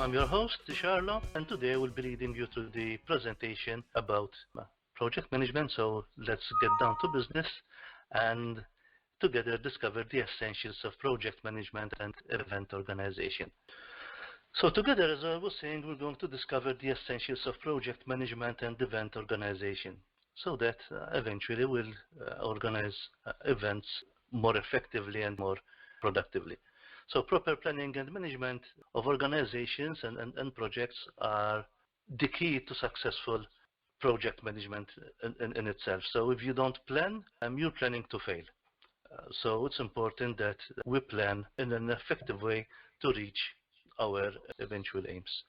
I'm your host, Charlo, and today I will be leading you through the presentation about project management. So let's get down to business and together discover the essentials of project management and event organization. So together, as I was saying, we're going to discover the essentials of project management and event organization so that eventually we'll organize events more effectively and more productively. So proper planning and management of organizations and projects are the key to successful project management in itself. So if you don't plan, you're planning to fail. So it's important that we plan in an effective way to reach our eventual aims.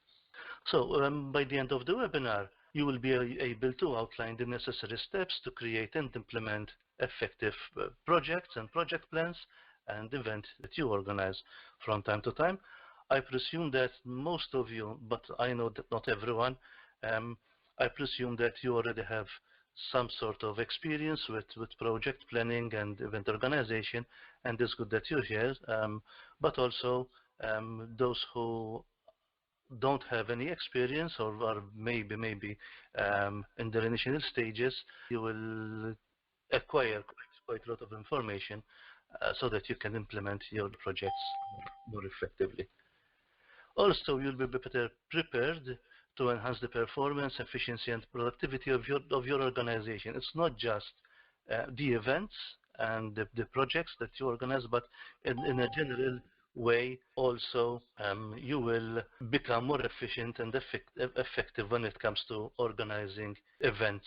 So by the end of the webinar, you will be able to outline the necessary steps to create and implement effective projects and project plans and events that you organize from time to time. I presume that most of you, but I know that not everyone, I presume that you already have some sort of experience with project planning and event organization, and it's good that you're here, but also those who don't have any experience or are maybe in their initial stages, you will acquire quite a lot of information so that you can implement your projects more effectively. Also, you'll be better prepared to enhance the performance, efficiency, and productivity of your organization. It's not just the events and the projects that you organize, but in a general way also you will become more efficient and effective when it comes to organizing events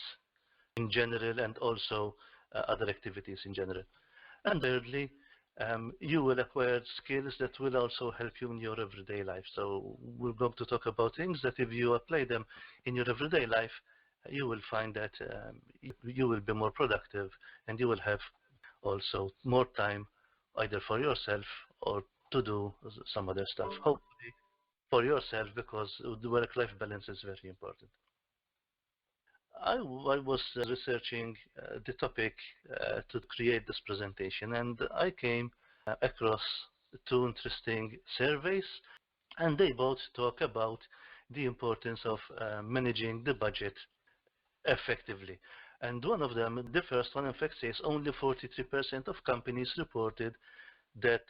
in general and also other activities in general. And thirdly, you will acquire skills that will also help you in your everyday life. So we're going to talk about things that if you apply them in your everyday life, you will find that you will be more productive and you will have also more time either for yourself or to do some other stuff. Hopefully for yourself, because the work-life balance is very important. I was researching the topic to create this presentation, and I came across two interesting surveys, and they both talk about the importance of managing the budget effectively. And one of them, the first one, in fact, says only 43% of companies reported that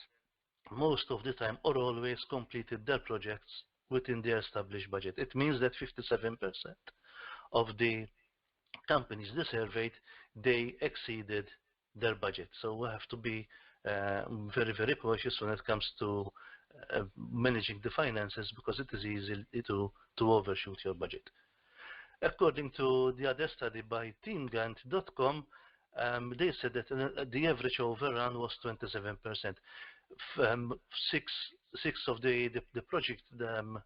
most of the time or always completed their projects within their established budget. It means that 57% of the companies they surveyed, they exceeded their budget. So we have to be very cautious when it comes to managing the finances, because it is easy to overshoot your budget. According to the other study by teamgantt.com, they said that the average overrun was 27%. Six of the projects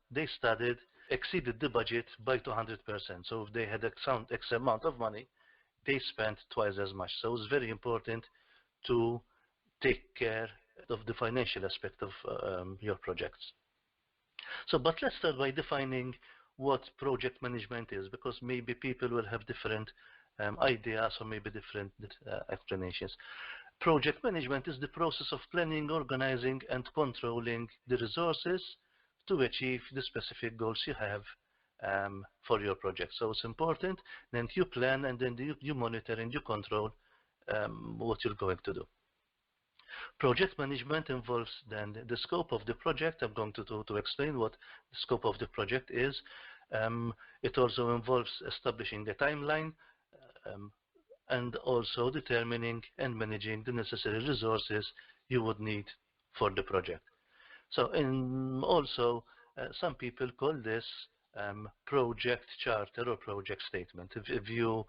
they studied exceeded the budget by 200%. So if they had X amount of money, they spent twice as much. So it's very important to take care of the financial aspect of your projects. So, but let's start by defining what project management is, because maybe people will have different ideas or maybe different explanations. Project management is the process of planning, organizing, and controlling the resources to achieve the specific goals you have for your project. So it's important that you plan and then you monitor and you control what you're going to do. Project management involves then the scope of the project. I'm going to explain what the scope of the project is. It also involves establishing a timeline and also determining and managing the necessary resources you would need for the project. So also some people call this project charter or project statement. If you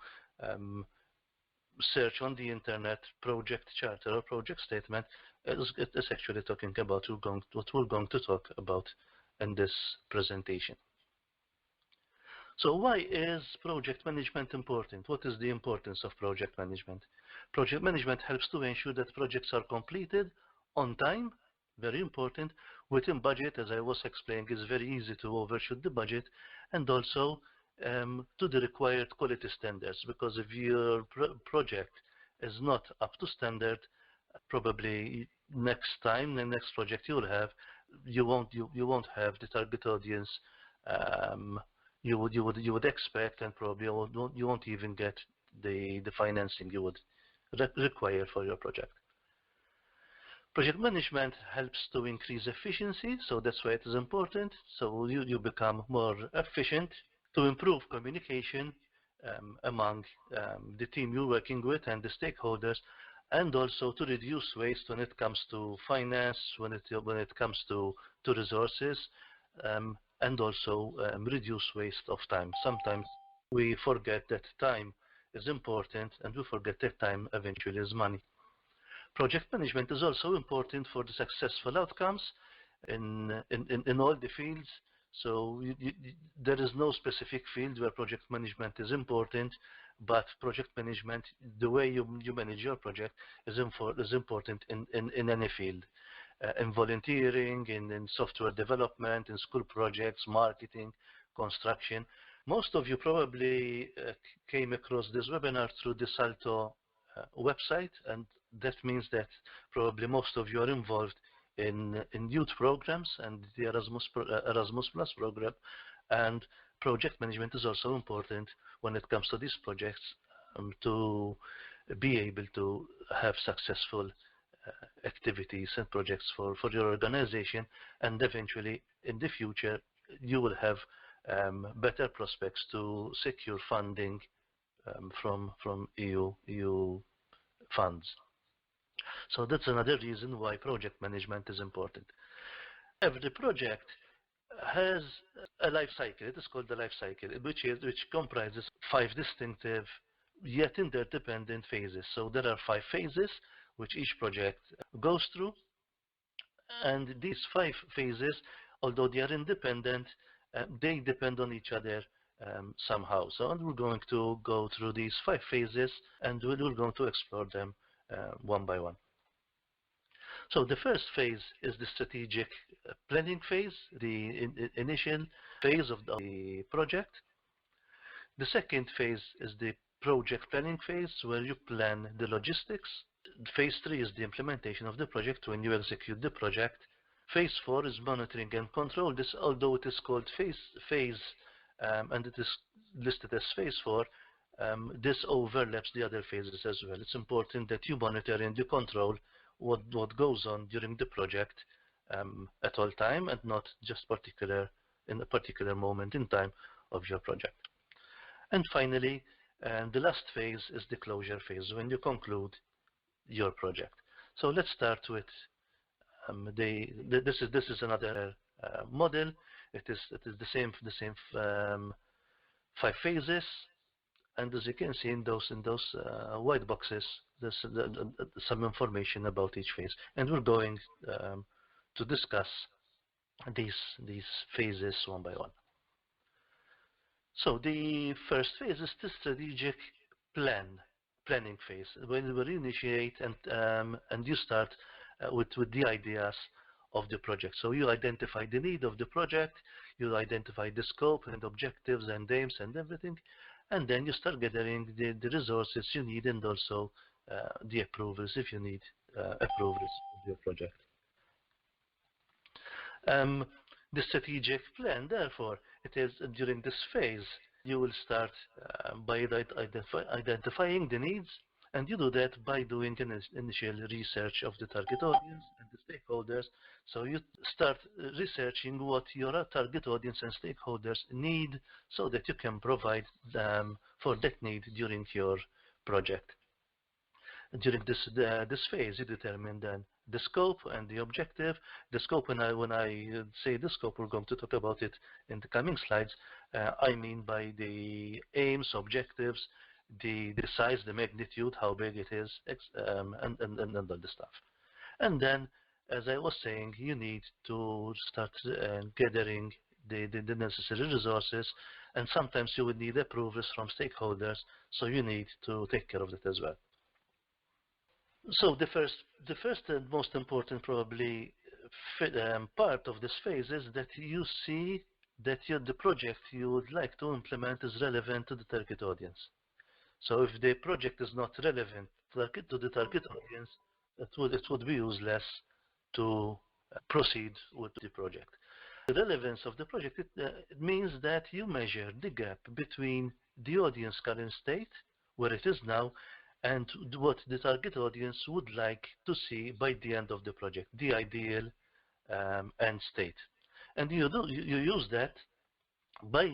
search on the internet project charter or project statement, it's actually talking about what we're going to talk about in this presentation. So why is project management important? What is the importance of project management? Project management helps to ensure that projects are completed on time, very important, within budget. As I was explaining, it's very easy to overshoot the budget, and also to the required quality standards, because if your project is not up to standard, probably next time, the next project you will have, you won't have the target audience you would expect, and probably you won't even get the financing you would require for your project. Project management helps to increase efficiency, so that's why it is important. So you become more efficient, to improve communication among the team you're working with and the stakeholders, and also to reduce waste when it comes to finance, when it comes to resources, and also reduce waste of time. Sometimes we forget that time is important, and we forget that time eventually is money. Project management is also important for the successful outcomes in all the fields. So there is no specific field where project management is important, but project management, the way you manage your project, is important in any field. In volunteering, in software development, in school projects, marketing, construction. Most of you probably came across this webinar through the Salto website, and that means that probably most of you are involved in youth programs and the Erasmus Plus program, and project management is also important when it comes to these projects, to be able to have successful activities and projects for your organization, and eventually in the future you will have better prospects to secure funding from EU funds. So that's another reason why project management is important. Every project has a life cycle. It is called the life cycle, which comprises 5 distinctive yet interdependent phases. So there are 5 phases which each project goes through, and these 5 phases, although they are independent, they depend on each other somehow. So we're going to go through these 5 phases, and we're going to explore them one by one. So the first phase is the strategic planning phase, the initial phase of the project. The second phase is the project planning phase, where you plan the logistics. Phase 3 is the implementation of the project, when you execute the project. Phase 4 is monitoring and control. This, although it is called phase and it is listed as phase 4, this overlaps the other phases as well. It's important that you monitor and you control what goes on during the project at all time, and not just in a particular moment in time of your project. And finally, the last phase is the closure phase, when you conclude your project. So let's start with this is another model. It is the same 5 phases, and as you can see in those white boxes, there's some information about each phase, and we're going to discuss these phases one by one. So the first phase is the strategic planning phase, when you initiate and you start with the ideas of the project. So you identify the need of the project, you identify the scope and objectives and aims and everything, and then you start gathering the resources you need, and also the approvals if you need approvals of your project. The strategic plan, therefore, it is during this phase you will start by identifying the needs, and you do that by doing an initial research of the target audience and the stakeholders. So you start researching what your target audience and stakeholders need, so that you can provide them for that need during your project. During this phase, you determine then the scope and the objective. The scope, when I say the scope, we're going to talk about it in the coming slides. I mean by the aims, objectives, the size, the magnitude, how big it is, and all the stuff. And then, as I was saying, you need to start gathering the necessary resources, and sometimes you would need approvals from stakeholders, so you need to take care of that as well. So the first and most important probably part of this phase is that you see that the project you would like to implement is relevant to the target audience. So if the project is not relevant to the target audience, it would be useless to proceed with the project. The relevance of the project, it means that you measure the gap between the audience current state, where it is now, and what the target audience would like to see by the end of the project, the ideal end state. And you use that by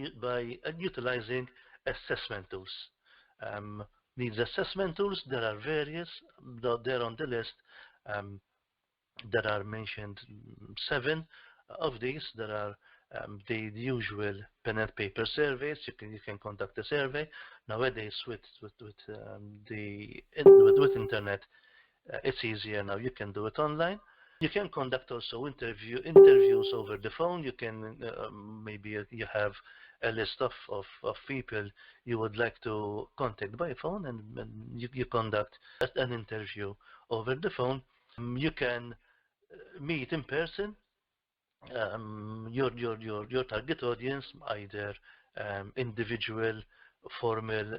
utilizing assessment tools. Needs assessment tools, there are various, they're on the list. There are mentioned 7 of these. There are the usual pen and paper surveys. You can conduct a survey nowadays with internet. It's easier now. You can do it online. You can conduct also interviews over the phone. You can maybe you have a list of people you would like to contact by phone, and you conduct an interview over the phone. You can meet in person your target audience, either individual formal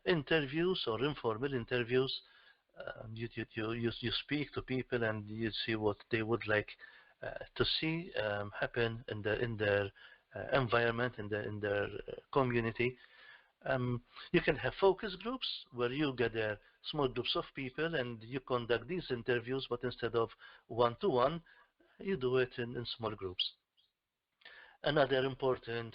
interviews or informal interviews. You speak to people and you see what they would like to see happen in their environment, in their community. You can have focus groups where you gather small groups of people and you conduct these interviews, but instead of one-to-one, you do it in small groups. Another important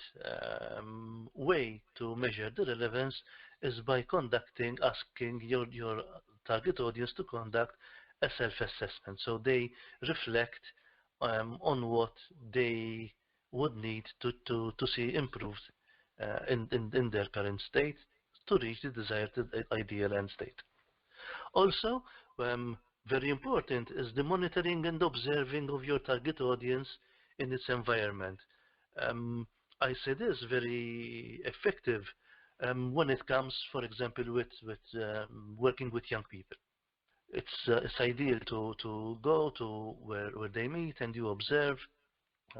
way to measure the relevance is by asking your target audience to conduct a self-assessment. So they reflect on what they would need to see improved in their current state to reach the desired ideal end state. Also, very important is the monitoring and observing of your target audience in its environment. I say this very effective when it comes, for example, with working with young people. It's ideal to go to where they meet and you observe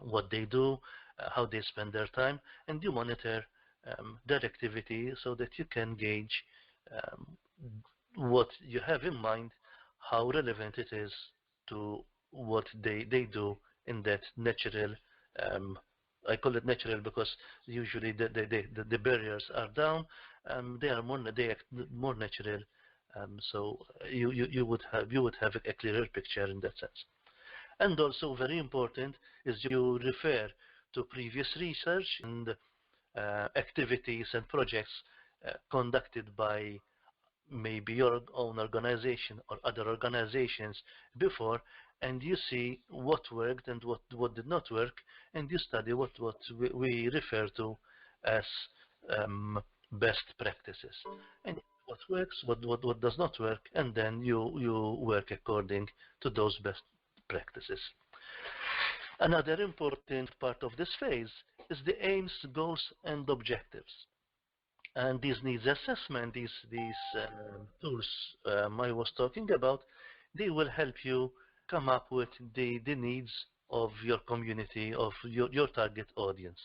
what they do, how they spend their time, and you monitor their activity so that you can gauge what you have in mind, how relevant it is to what they do in that natural, I call it natural because usually the barriers are down, they are more natural, so you would have a clearer picture in that sense. And also very important is you refer to previous research and activities and projects conducted by maybe your own organization or other organizations before, and you see what worked and what did not work, and you study what we refer to as best practices, and what works, what does not work, and then you work according to those best practices. Another important part of this phase is the aims, goals, and objectives. And these needs assessment, these tools I was talking about, they will help you come up with the needs of your community, of your target audience.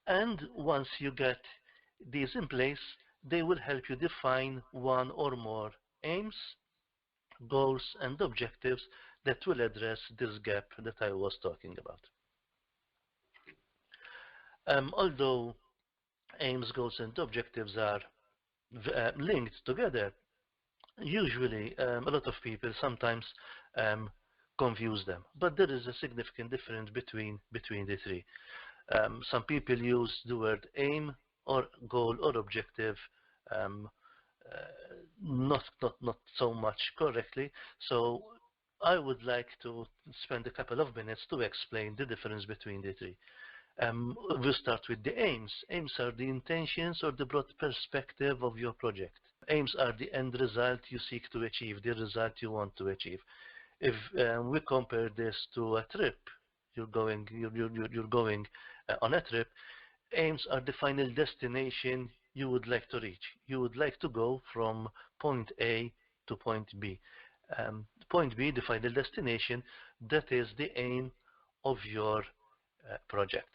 And once you get these in place, they will help you define one or more aims, goals, and objectives that will address this gap that I was talking about. Although aims, goals, and objectives are linked together, usually a lot of people sometimes confuse them, but there is a significant difference between the three. Some people use the word aim or goal or objective not so much correctly, so I would like to spend a couple of minutes to explain the difference between the three. We'll start with the aims. Aims are the intentions or the broad perspective of your project. Aims are the end result you seek to achieve, the result you want to achieve. If we compare this to a trip, you're going on a trip, aims are the final destination you would like to reach. You would like to go from point A to point B. Point B, the final destination, that is the aim of your project.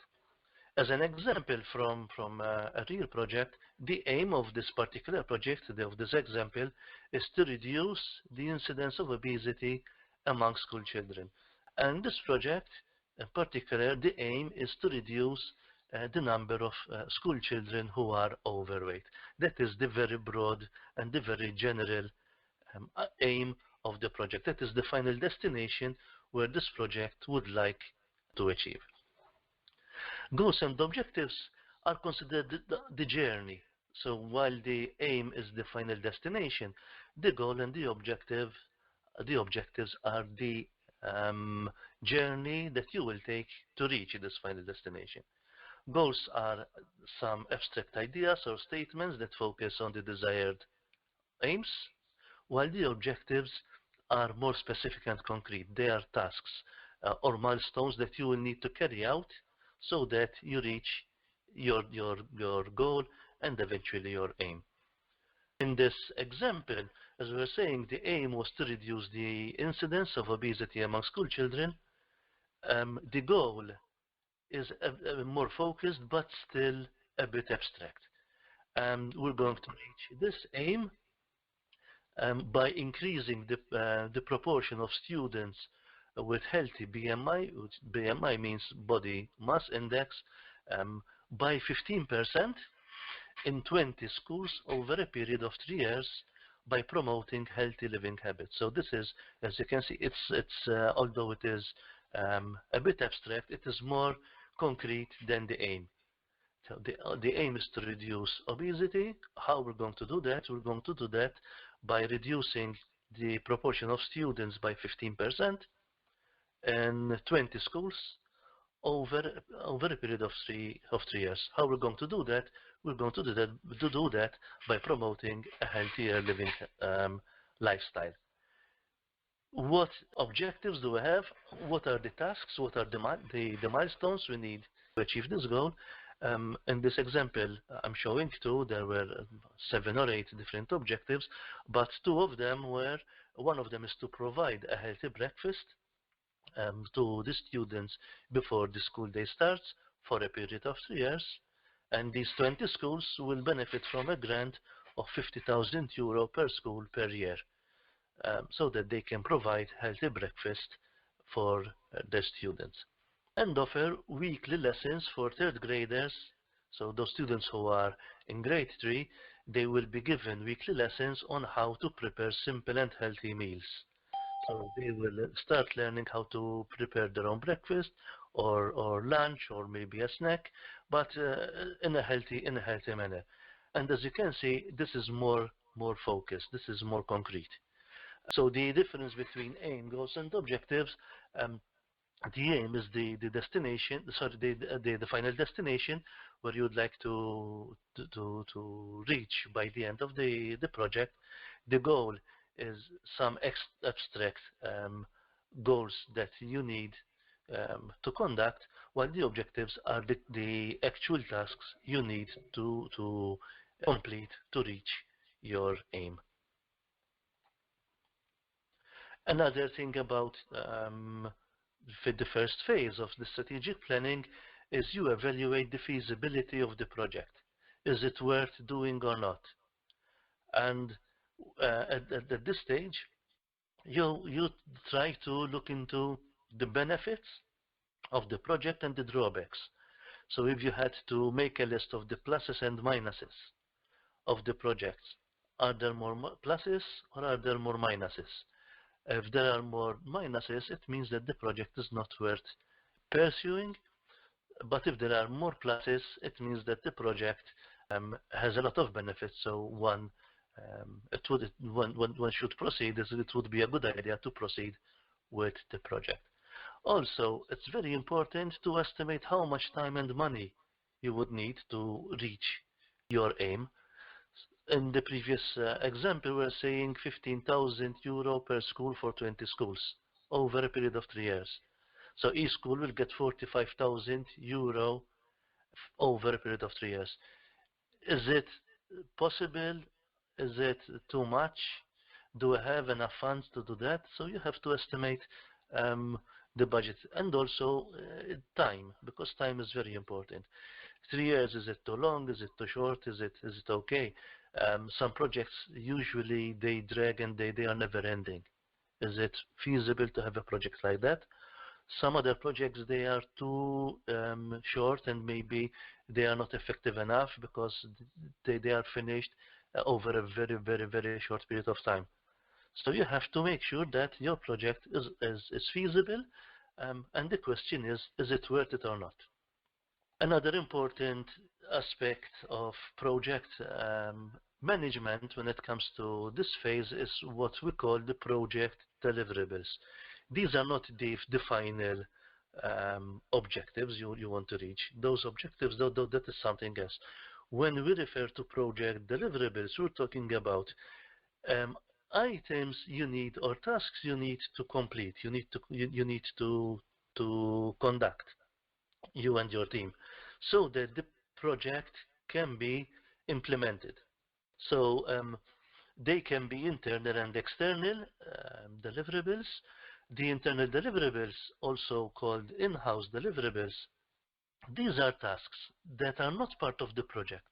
As an example from a real project, the aim of this particular project, of this example, is to reduce the incidence of obesity among school children. And this project, in particular, the aim is to reduce the number of school children who are overweight. That is the very broad and the very general aim of the project. That is the final destination where this project would like to achieve. Goals and objectives are considered the journey. So while the aim is the final destination, the goal and the objectives are the journey that you will take to reach this final destination. Goals are some abstract ideas or statements that focus on the desired aims, while the objectives are more specific and concrete. They are tasks or milestones that you will need to carry out so that you reach your goal and eventually your aim. In this example, as we were saying, the aim was to reduce the incidence of obesity among school children. The goal is more focused but still a bit abstract. We're going to reach this aim by increasing the proportion of students with healthy BMI, which BMI means body mass index, by 15% in 20 schools over a period of 3 years by promoting healthy living habits. So this is, as you can see, it's although it is a bit abstract, it is more concrete than the aim. So the aim is to reduce obesity. How we're going to do that? We're going to do that by reducing the proportion of students by 15% in 20 schools over a period of three years. How we're going to do that? We're going to do that by promoting a healthier living lifestyle. What objectives do we have? What are the tasks? What are the milestones we need to achieve this goal? In this example I'm showing two, there were 7 or 8 different objectives, but 2 of them were, one of them is to provide a healthy breakfast to the students before the school day starts for a period of 3 years, and these 20 schools will benefit from a grant of €50,000 per school per year, so that they can provide healthy breakfast for their students, and offer weekly lessons for 3rd graders. So those students who are in grade 3, they will be given weekly lessons on how to prepare simple and healthy meals. So they will start learning how to prepare their own breakfast or lunch or maybe a snack, but in a healthy manner. And as you can see, this is more focused, this is more concrete. So the difference between aim, goals and objectives, the aim is the destination, sorry, the final destination where you would like to reach by the end of the project. The goal is some abstract goals that you need to conduct, while the objectives are the actual tasks you need to complete to reach your aim. Another thing about the first phase of the strategic planning is you evaluate the feasibility of the project. Is it worth doing or not? And at this stage, you try to look into the benefits of the project and the drawbacks. So if you had to make a list of the pluses and minuses of the projects, are there more pluses or are there more minuses? If there are more minuses, it means that the project is not worth pursuing. But if there are more pluses, it means that the project has a lot of benefits. So one should proceed. It would be a good idea to proceed with the project. Also, it's very important to estimate how much time and money you would need to reach your aim. In the previous example, we're saying €15,000 per school for 20 schools over a period of 3 years. So each school will get €45,000 over a period of 3 years. Is it possible? Is it too much? Do we have enough funds to do that? So you have to estimate the budget, and also time, because time is very important. 3 years, is it too long? Is it too short? Is it okay? Some projects usually they drag and they are never ending. Is it feasible to have a project like that? Some other projects, they are too short, and maybe they are not effective enough because they are finished over a very, very, very short period of time. So you have to make sure that your project is feasible, and the question is it worth it or not? Another important aspect of project management when it comes to this phase is what we call the project deliverables. These are not the final objectives you want to reach. Those objectives, though, that is something else. When we refer to project deliverables, we're talking about items you need or tasks you need to complete. You need to conduct, you and your team, so that the project can be implemented. So they can be internal and external deliverables. The internal deliverables, also called in-house deliverables, these are tasks that are not part of the project,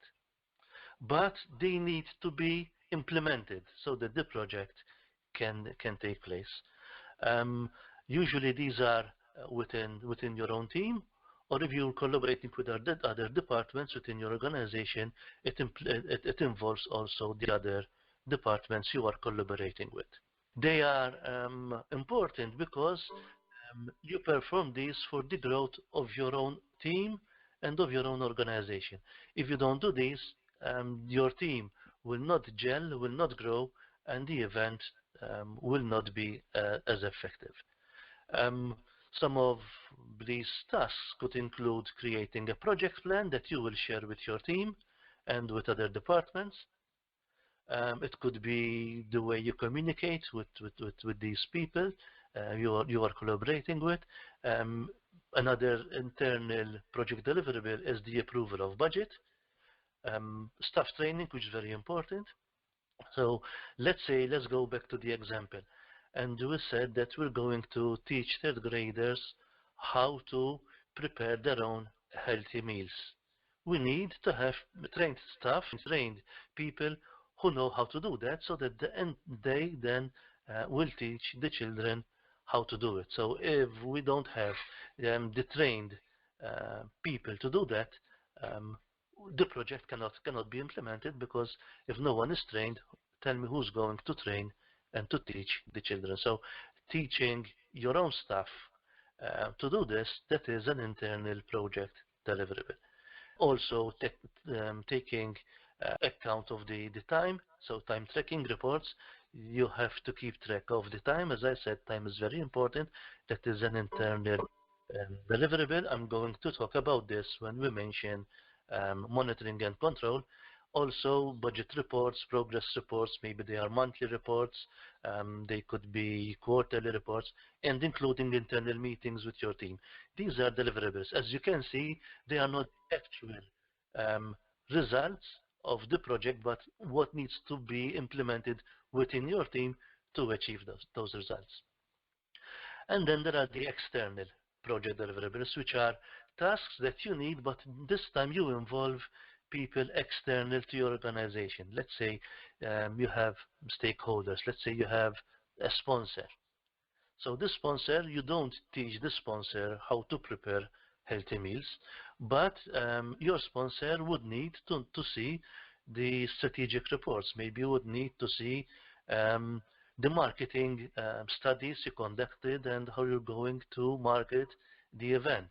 but they need to be implemented so that the project can take place. Usually these are within your own team, or if you're collaborating with other departments within your organization, it involves also the other departments you are collaborating with. They are important because you perform these for the growth of your own team and of your own organization. If you don't do these, your team will not gel, will not grow, and the event will not be as effective. Some of these tasks could include creating a project plan that you will share with your team and with other departments. It could be the way you communicate with these people you are collaborating with. Another internal project deliverable is the approval of budget. Staff training, which is very important. So let's go back to the example. And we said that we're going to teach third graders how to prepare their own healthy meals. We need to have trained staff, trained people who know how to do that, so that they then will teach the children how to do it. So if we don't have the trained people to do that, the project cannot be implemented, because if no one is trained, tell me who's going to train and to teach the children. So teaching your own staff to do this, that is an internal project deliverable. Also taking account of the time, so time tracking reports. You have to keep track of the time. As I said, time is very important. That is an internal deliverable. I'm going to talk about this when we mention monitoring and control. Also, budget reports, progress reports, maybe they are monthly reports, they could be quarterly reports, and including internal meetings with your team. These are deliverables. As you can see, they are not actual results of the project, but what needs to be implemented within your team to achieve those results. And then there are the external project deliverables, which are tasks that you need, but this time you involve people external to your organization. Let's say you have stakeholders. Let's say you have a sponsor. So this sponsor, you don't teach the sponsor how to prepare healthy meals, but your sponsor would need to see the strategic reports. Maybe you would need to see the marketing studies you conducted and how you're going to market the event.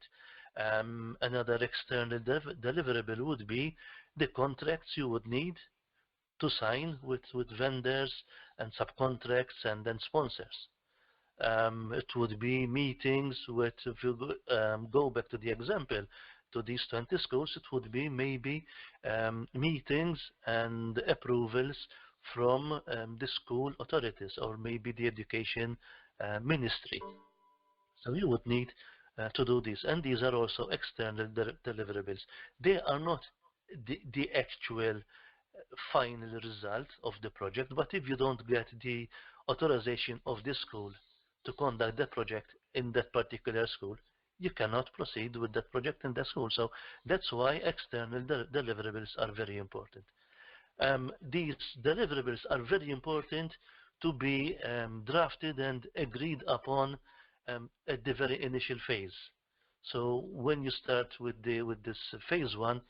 Another external deliverable would be the contracts you would need to sign with vendors and subcontracts and then sponsors. It would be meetings with, if you go back to the example, to these 20 schools, it would be maybe meetings and approvals from the school authorities, or maybe the education ministry. So you would need to do this, and these are also external deliverables. They are not the actual final result of the project, but if you don't get the authorization of the school to conduct the project in that particular school, you cannot proceed with that project in the school. So that's why external deliverables are very important. These deliverables are very important to be drafted and agreed upon at the very initial phase. So when you start with this phase one,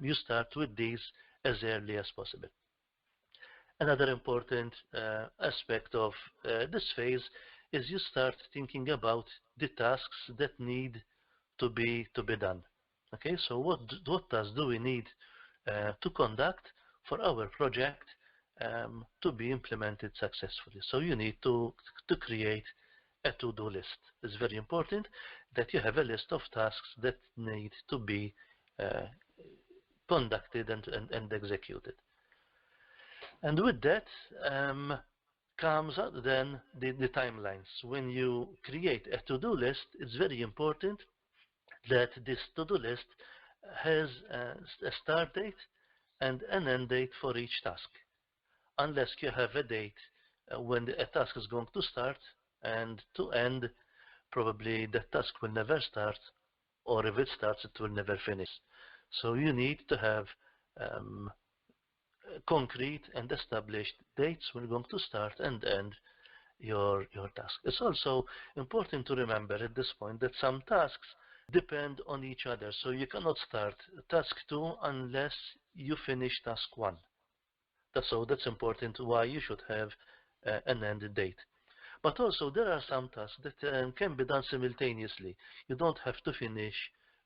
you start with these as early as possible. Another important aspect of this phase is you start thinking about the tasks that need to be done. Okay, so what tasks do we need to conduct for our project to be implemented successfully? So you need to create a to-do list. It's very important that you have a list of tasks that need to be conducted and executed. And with that comes then the timelines. When you create a to-do list, it's very important that this to-do list has a start date and an end date for each task. Unless you have a date when a task is going to start and to end, probably the task will never start, or if it starts, it will never finish. So you need to have concrete and established dates when you're going to start and end your task. It's also important to remember at this point that some tasks depend on each other. So you cannot start task 2 unless you finish task 1. That's important why you should have an end date. But also there are some tasks that can be done simultaneously. You don't have to finish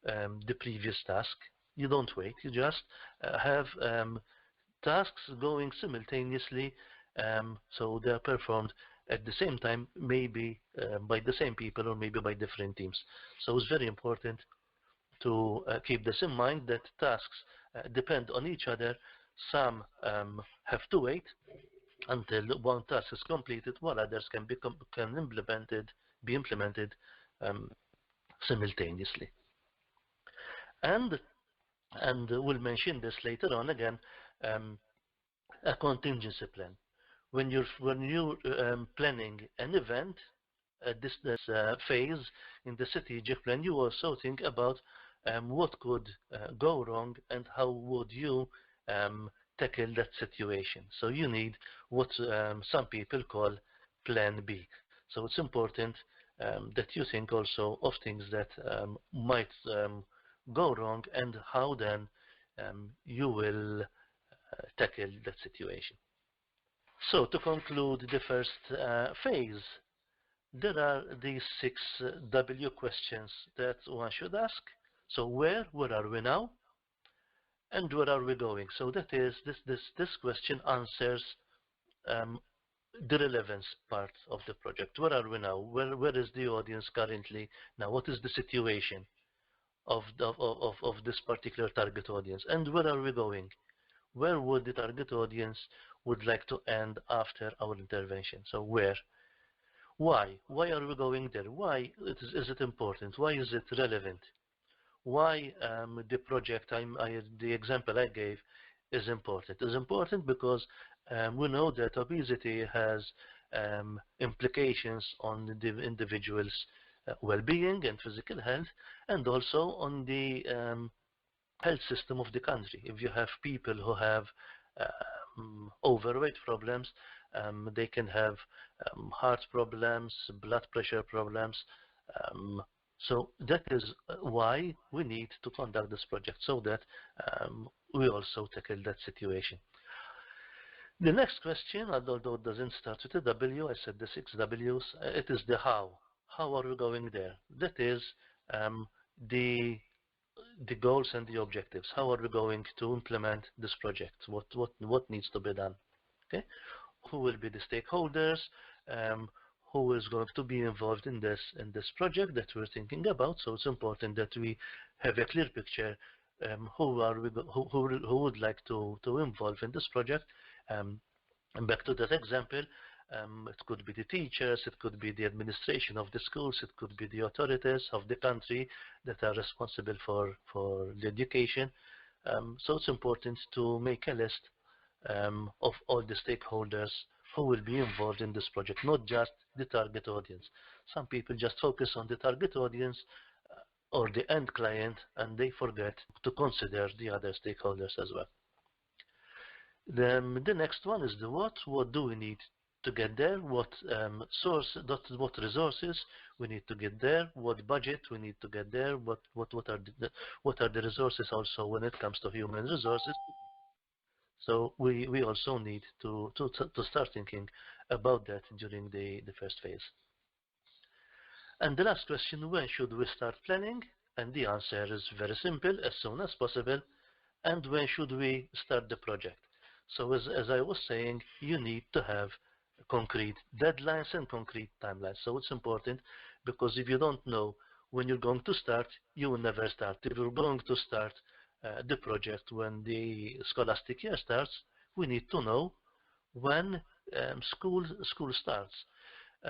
the previous task. You don't wait. You just have tasks going simultaneously, so they are performed at the same time, maybe by the same people or maybe by different teams. So it's very important to keep this in mind, that tasks depend on each other. Some have to wait until one task is completed, while others can be implemented simultaneously. And we'll mention this later on again. A contingency plan. When you're planning an event at this phase in the strategic plan, you also think about what could go wrong and how would you tackle that situation. So you need what some people call plan B. So it's important that you think also of things that might go wrong and how then you will tackle that situation. So to conclude the first phase, there are these 6 W questions that one should ask. So where are we now? And where are we going? So that is, this question answers the relevance part of the project. Where are we now? Where is the audience currently now? What is the situation of this particular target audience? And where are we going? Where would the target audience would like to end after our intervention? So where? Why? Why are we going there? Why is it important? Why is it relevant? Why the project, the example I gave, is important? It's important because we know that obesity has implications on the individual's well-being and physical health, and also on the health system of the country. If you have people who have overweight problems, they can have heart problems, blood pressure problems. So that is why we need to conduct this project, so that we also tackle that situation. The next question, although it doesn't start with a W, I said the 6 W's, it is the how. How are we going there? That is the goals and the objectives. How are we going to implement this project? What needs to be done? Okay, who will be the stakeholders? Who is going to be involved in this project that we're thinking about? So it's important that we have a clear picture. Who would like to involve in this project? And back to that example, it could be the teachers, it could be the administration of the schools, it could be the authorities of the country that are responsible for the education. So it's important to make a list of all the stakeholders who will be involved in this project, not just the target audience. Some people just focus on the target audience or the end client, and they forget to consider the other stakeholders as well. Then the next one is the what. What do we need to get there, what what resources we need to get there, what budget we need to get there, what are the resources also when it comes to human resources. So we also need to start thinking about that during the first phase. And the last question, when should we start planning? And the answer is very simple, as soon as possible. And when should we start the project? So as I was saying, you need to have concrete deadlines and concrete timelines. So it's important, because if you don't know when you're going to start, you will never start. If you're going to start the project when the scholastic year starts, we need to know when school starts.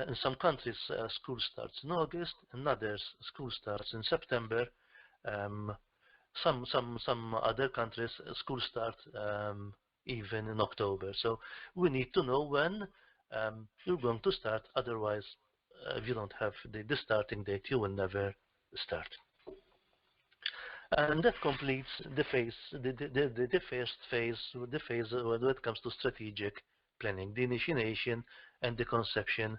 In some countries, school starts in August, in others, school starts in September. Um, some other countries, school start even in October. So we need to know when you're going to start. Otherwise, if you don't have the starting date, you will never start. And that completes the phase, the first phase, the phase when it comes to strategic planning, the initiation and the conception,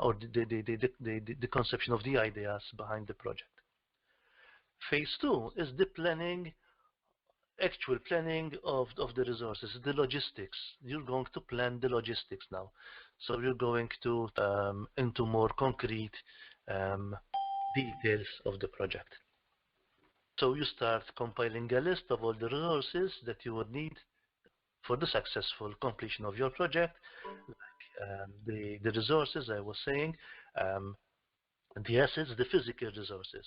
or the conception of the ideas behind the project. Phase 2 is the planning, actual planning of the resources, the logistics. You're going to plan the logistics now. So you're going to into more concrete details of the project. So you start compiling a list of all the resources that you would need for the successful completion of your project, like the resources I was saying, the assets, the physical resources.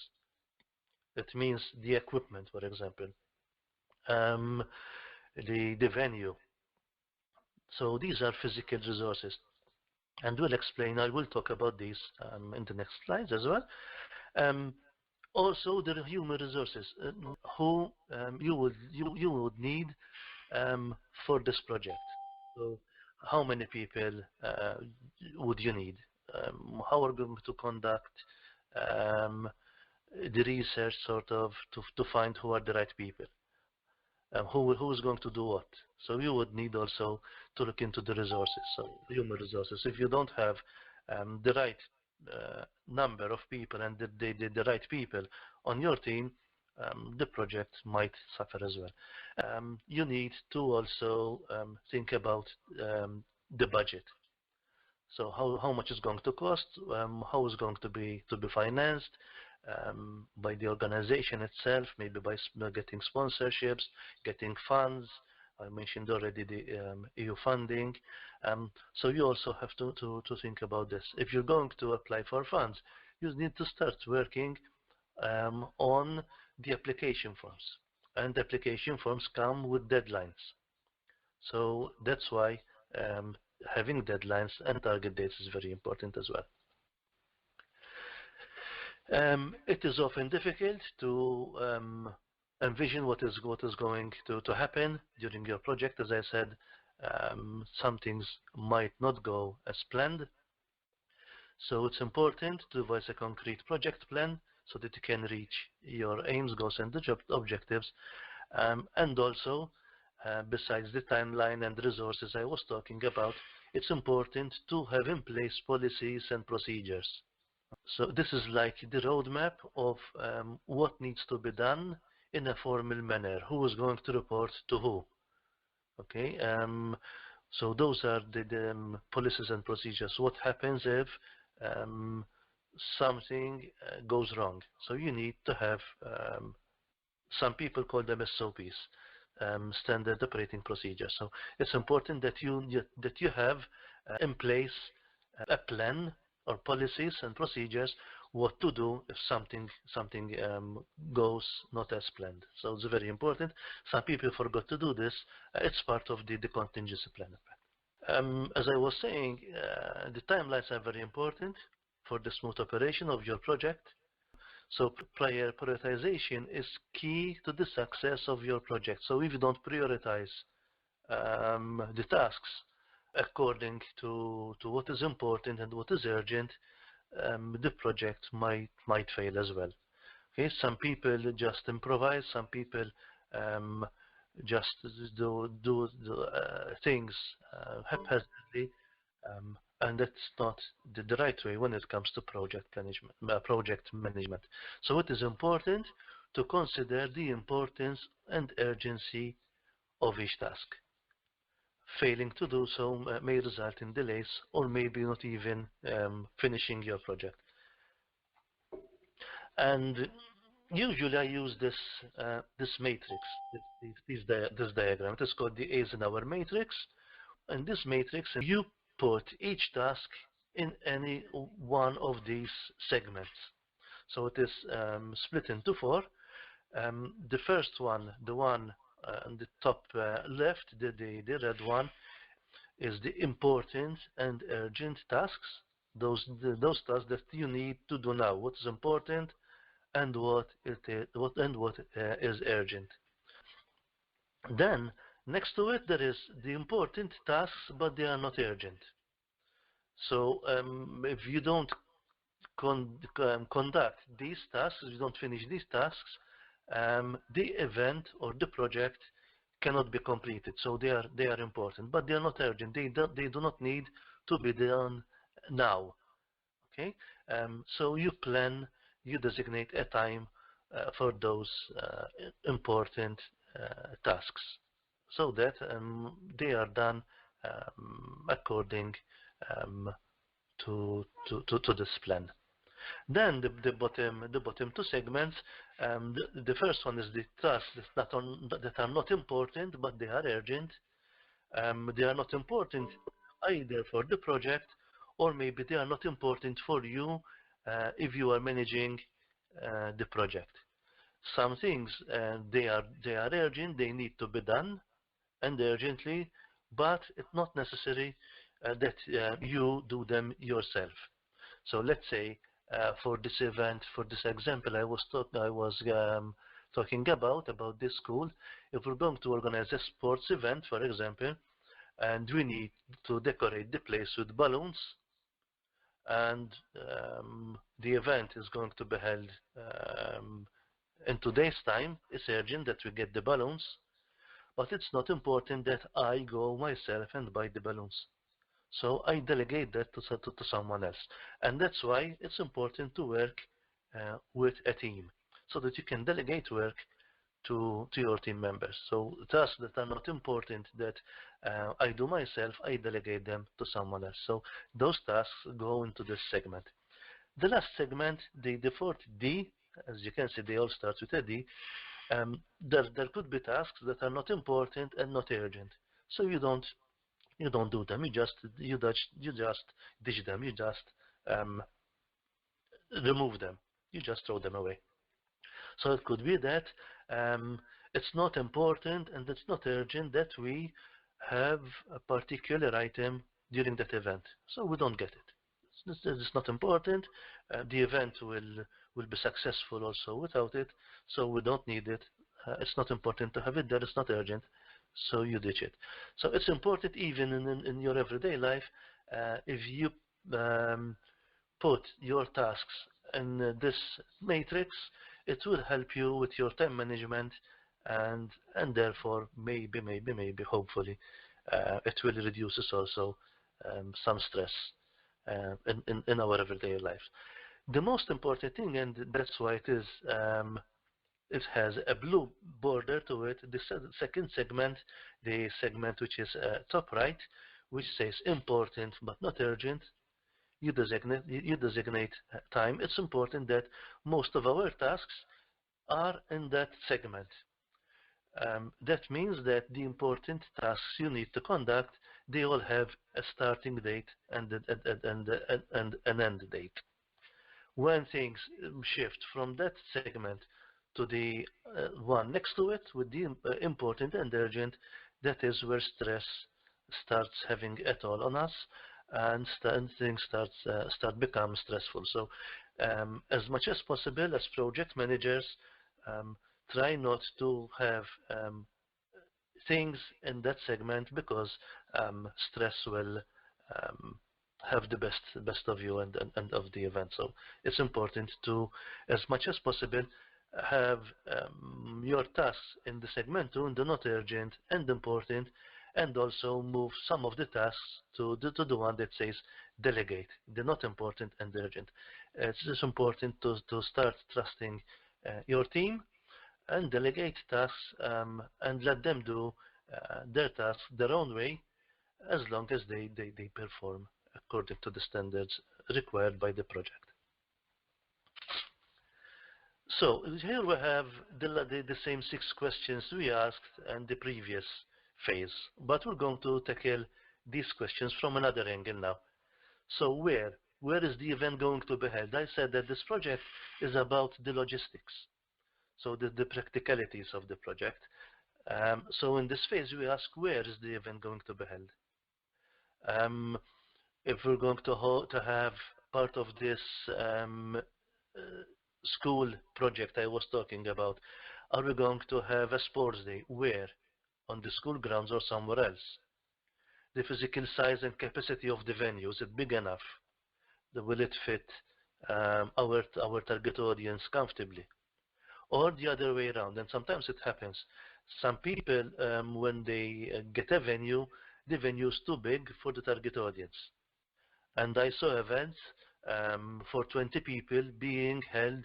That means the equipment, for example, the venue. So these are physical resources, and we'll explain. I will talk about these in the next slides as well. Also, the human resources who you would need for this project. So, how many people would you need? How are you going to conduct the research, sort of, to find who are the right people? Who is going to do what? So you would need also to look into the resources, so human resources. If you don't have the right number of people and the right people on your team, the project might suffer as well. You need to also think about the budget. So how much is going to cost? How is going to be financed by the organization itself? Maybe by getting sponsorships, getting funds. I mentioned already the EU funding. So you also have to think about this. If you're going to apply for funds, you need to start working on the application forms. And the application forms come with deadlines. So that's why having deadlines and target dates is very important as well. It is often difficult to envision what is going to happen during your project. As I said, some things might not go as planned. So it's important to devise a concrete project plan so that you can reach your aims, goals, and objectives. And also, besides the timeline and resources I was talking about, it's important to have in place policies and procedures. So this is like the roadmap of what needs to be done in a formal manner. Who is going to report to who? Okay. So those are the policies and procedures. What happens if something goes wrong? So you need to have some people call them SOPs, standard operating procedures. So it's important that you have in place a plan or policies and procedures what to do if something goes not as planned. So it's very important. Some people forgot to do this. It's part of the contingency plan. As I was saying, the timelines are very important for the smooth operation of your project. So prior prioritization is key to the success of your project. So if you don't prioritize the tasks according to what is important and what is urgent, the project might fail as well. Okay, some people just improvise. Some people just do things haphazardly, And that's not the right way when it comes to project management. So it is important to consider the importance and urgency of each task. Failing to do so may result in delays or maybe not even finishing your project. And usually I use this matrix, this diagram. It is called the Eisenhower matrix. In this matrix, you put each task in any one of these segments. So it is split into four. The first one, the one on the top left, the red one, is the important and urgent tasks. Those tasks that you need to do now. What is important and what is urgent. Then next to it there is the important tasks, but they are not urgent. So if you don't conduct these tasks, if you don't finish these tasks, the event or the project cannot be completed. So they are important, but they are not urgent. They do not need to be done now. Okay, so you designate a time for those important tasks, so that they are done according to this plan. Then the bottom two segments. The first one is the tasks that are not important, but they are urgent. They are not important either for the project, or maybe they are not important for you if you are managing the project. Some things they are urgent, they need to be done and urgently, but it's not necessary that you do them yourself. So let's say for this event, for this example I was talking about this school, if we're going to organize a sports event, for example, and we need to decorate the place with balloons, and the event is going to be held in today's time, it's urgent that we get the balloons, but it's not important that I go myself and buy the balloons. So I delegate that to someone else. And that's why it's important to work with a team, so that you can delegate work to your team members. So tasks that are not important that I do myself, I delegate them to someone else. So those tasks go into this segment. The last segment, the fourth D, as you can see, they all start with a D. There could be tasks that are not important and not urgent. So you don't do them. You just ditch them. You just remove them. You just throw them away. So it could be that it's not important and it's not urgent that we have a particular item during that event. So we don't get it. It's not important. The event will be successful also without it. So we don't need it. It's not important to have it there. It's not urgent. So you ditch it. So it's important even in your everyday life. If you put your tasks in this matrix, it will help you with your time management, and therefore maybe hopefully it will reduce also some stress in our everyday life. The most important thing, and that's why it has a blue border to it, the second segment, the segment which is top right, which says important but not urgent. You designate time. It's important that most of our tasks are in that segment. That means that the important tasks you need to conduct, they all have a starting date and an end date. When things shift from that segment to the one next to it with the important and urgent, that is where stress starts having a toll on us, and things start become stressful. So as much as possible as project managers, try not to have things in that segment, because stress will have the best of you and of the event. So it's important to, as much as possible, have your tasks in the segment 2, the not urgent and important, and also move some of the tasks to the one that says delegate. They're not important and urgent. It's just important to start trusting your team and delegate tasks and let them do their tasks their own way, as long as they perform according to the standards required by the project. So here we have the same 6 questions we asked in the previous phase, but we're going to tackle these questions from another angle now. So where is the event going to be held? I said that this project is about the logistics, so the practicalities of the project. So in this phase, we ask, where is the event going to be held? If we're going to have part of this school project I was talking about, are we going to have a sports day? Where? On the school grounds or somewhere else? The physical size and capacity of the venue, is it big enough? Will it fit our target audience comfortably? Or the other way around, and sometimes it happens. Some people, when they get a venue, the venue is too big for the target audience. And I saw events for 20 people being held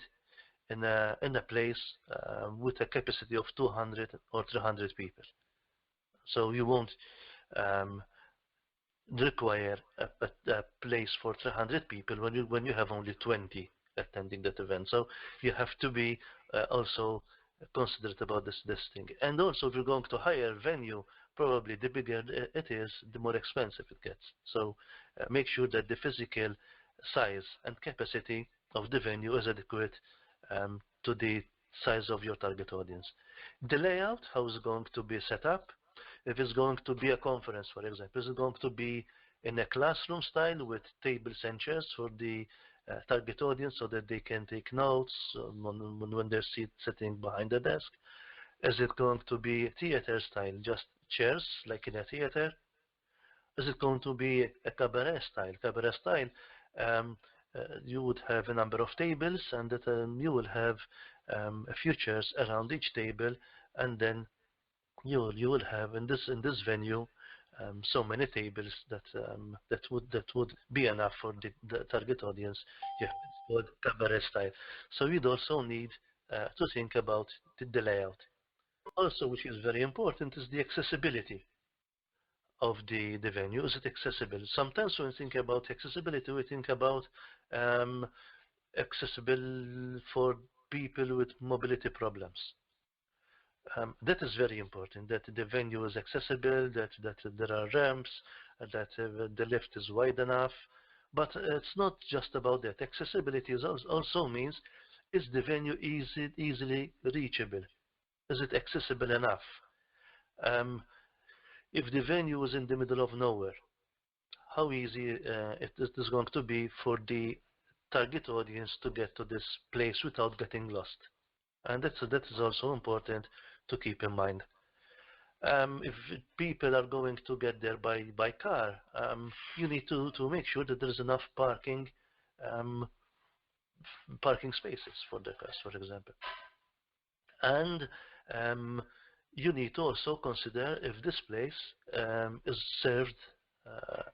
in a place with a capacity of 200 or 300 people. So you won't require a place for 300 people when you have only 20 attending that event. So you have to be also considerate about this thing. And also, if you're going to hire a venue, probably the bigger it is, the more expensive it gets. So make sure that the physical size and capacity of the venue is adequate to the size of your target audience. The layout, how is it going to be set up? If it's going to be a conference, for example, is it going to be in a classroom style with tables and chairs for the target audience so that they can take notes when they're sitting behind the desk? Is it going to be theater style, just chairs like in a theater? Is it going to be a cabaret style? Cabaret style, you would have a number of tables, and that you will have a few chairs around each table, and then you will have in this venue so many tables that would be enough for the target audience. Yeah, it's called cabaret style. So you'd also need to think about the layout. Also, which is very important, is the accessibility of the venue. Is it accessible? Sometimes when we think about accessibility, we think about accessible for people with mobility problems. That is very important, that the venue is accessible, that there are ramps, that the lift is wide enough. But it's not just about that. Accessibility also means, is the venue easily reachable? Is it accessible enough? If the venue is in the middle of nowhere, how easy it is going to be for the target audience to get to this place without getting lost? And that is also important to keep in mind. If people are going to get there by car, you need to make sure that there is enough parking spaces for the cars, for example. And you need to also consider if this place is served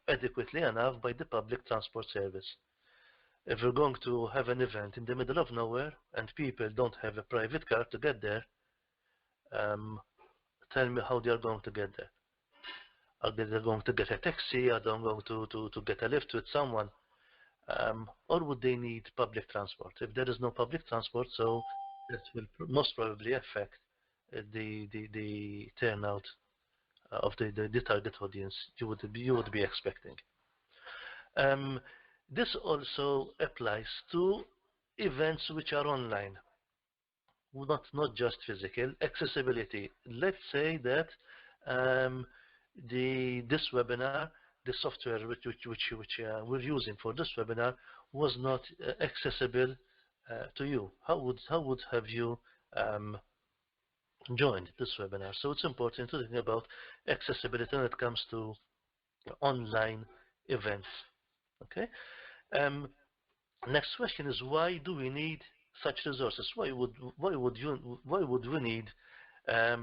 adequately enough by the public transport service. If we're going to have an event in the middle of nowhere and people don't have a private car to get there, tell me how they are going to get there. Are they going to get a taxi? Are they going to get a lift with someone? Or would they need public transport? If there is no public transport, so that will most probably affect the turnout of the target audience you would be expecting. This also applies to events which are online, not just physical. Accessibility. Let's say that this webinar, the software which we're using for this webinar was not accessible to you. How would have you joined this webinar? So it's important to think about accessibility when it comes to online events. Okay. Next question is, why do we need such resources? Why would we need a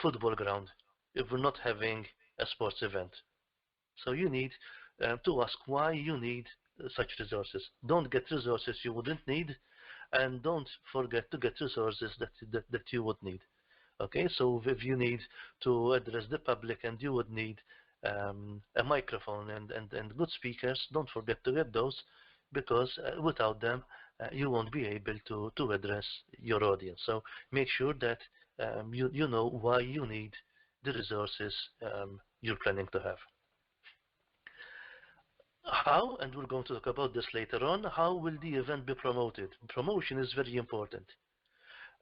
football ground? if we're not having a sports event. So you need to ask why you need such resources. Don't get resources you wouldn't need, and don't forget to get resources that you would need. Okay, so if you need to address the public and you would need a microphone and good speakers, don't forget to get those, because without them you won't be able to address your audience. So make sure that you know why you need the resources you're planning to have. How, and we're going to talk about this later on, how will the event be promoted? Promotion is very important.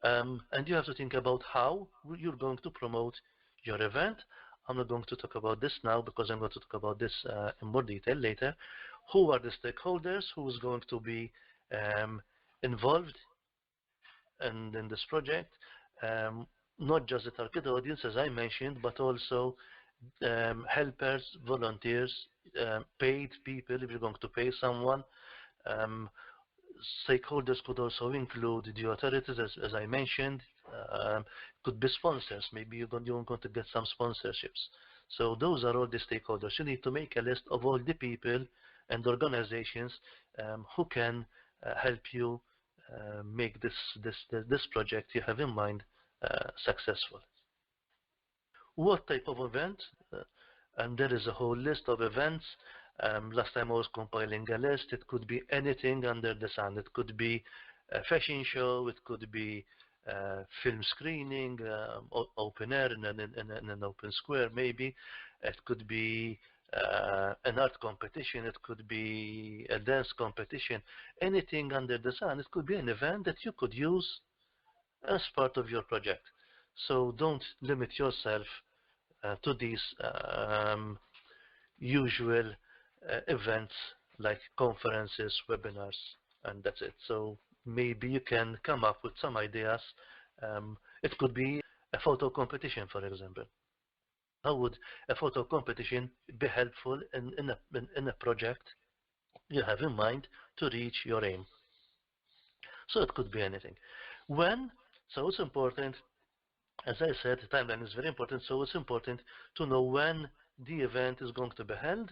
And you have to think about how you're going to promote your event. I'm not going to talk about this now because I'm going to talk about this in more detail later. Who are the stakeholders? Who is going to be involved in this project? Not just the target audience, as I mentioned, but also helpers, volunteers, paid people, if you're going to pay someone. Stakeholders could also include the authorities, as I mentioned, could be sponsors. Maybe you're going to get some sponsorships. So those are all the stakeholders. You need to make a list of all the people and organizations who can help you make this project you have in mind successful. What type of event? And there is a whole list of events. Last time I was compiling a list. It could be anything under the sun. It could be a fashion show. It could be film screening, open air in an open square maybe. It could be an art competition. It could be a dance competition. Anything under the sun. It could be an event that you could use as part of your project. So don't limit yourself to these usual events like conferences, webinars, and that's it. So maybe you can come up with some ideas. It could be a photo competition, for example. How would a photo competition be helpful in a project you have in mind to reach your aim? So it could be anything. When? So it's important, as I said, the timeline is very important, so it's important to know when the event is going to be held,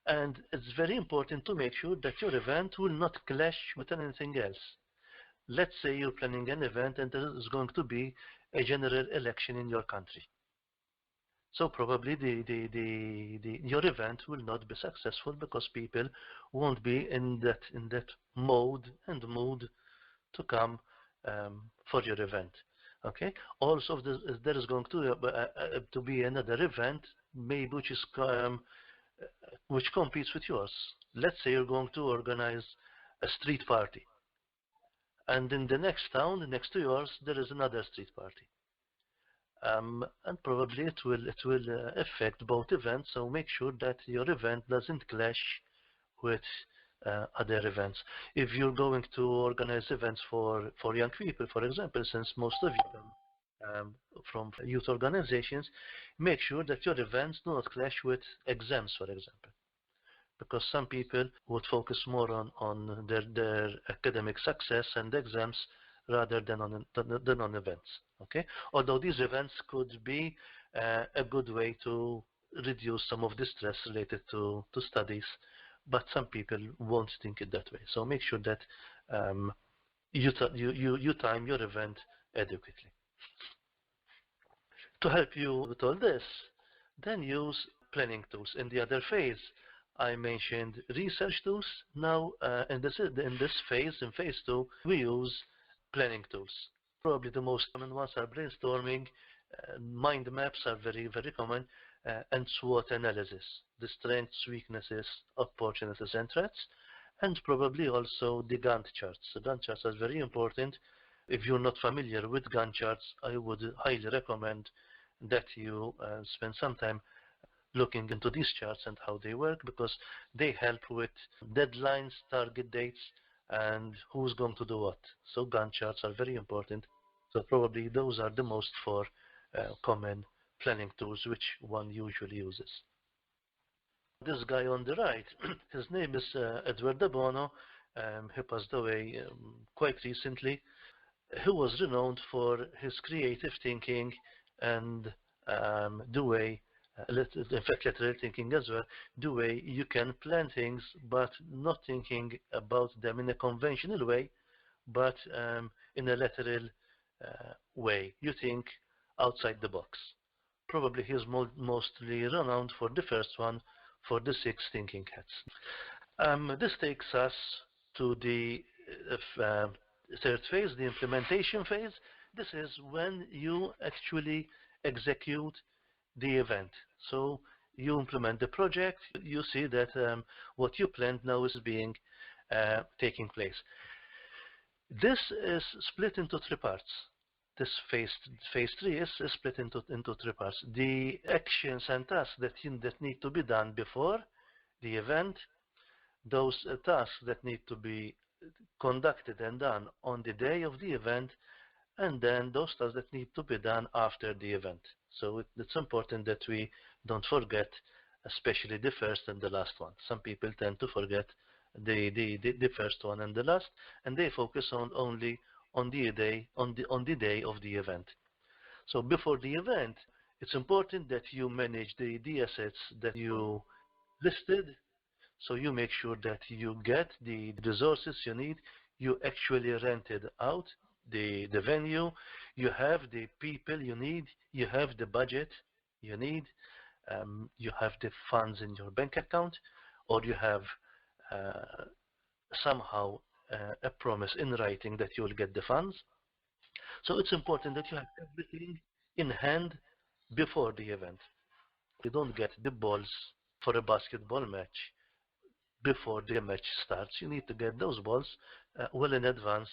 and it's very important to make sure that your event will not clash with anything else. Let's say you're planning an event and there is going to be a general election in your country. So probably your event will not be successful because people won't be in that mode and mood to come for your event. Okay. Also, there is going to be another event, maybe which competes with yours. Let's say you're going to organize a street party, and in the next town next to yours there is another street party, and probably it will affect both events. So make sure that your event doesn't clash with other events. If you're going to organize events for young people, for example, since most of you come from youth organizations, make sure that your events do not clash with exams, for example, because some people would focus more on their academic success and exams rather than on events. Okay, although these events could be a good way to reduce some of the stress related to studies, but some people won't think it that way. So make sure that you time your event adequately. To help you with all this, then use planning tools. In the other phase, I mentioned research tools. Now, in this phase, in phase 2, we use planning tools. Probably the most common ones are brainstorming, mind maps are very, very common, and SWOT analysis, the strengths, weaknesses, opportunities, and threats, and probably also the Gantt charts. The Gantt charts are very important. If you're not familiar with Gantt charts, I would highly recommend that you spend some time looking into these charts and how they work, because they help with deadlines, target dates, and who's going to do what. So Gantt charts are very important. So probably those are the most common planning tools which one usually uses. This guy on the right, his name is Edward de Bono. He passed away quite recently. He was renowned for his creative thinking and the way, in fact, lateral thinking as well, the way you can plan things, but not thinking about them in a conventional way, but in a lateral way. You think outside the box. Probably he's mostly renowned for the first one, for the 6 thinking hats. This takes us to the third phase, the implementation phase. This is when you actually execute the event. So you implement the project, you see that what you planned now is being taking place. This is split into 3 parts. This phase 3 is split into 3 parts. The actions and tasks that need to be done before the event, those tasks that need to be conducted and done on the day of the event, and then those tasks that need to be done after the event. So it's important that we don't forget, especially the first and the last one. Some people tend to forget the first one and the last, and they focus only on the day of the event. So before the event, it's important that you manage the assets that you listed. So you make sure that you get the resources you need. You actually rented out the venue. You have the people you need. You have the budget you need. You have the funds in your bank account, or you have somehow a promise in writing that you will get the funds. So it's important that you have everything in hand before the event. You don't get the balls for a basketball match before the match starts. You need to get those balls well in advance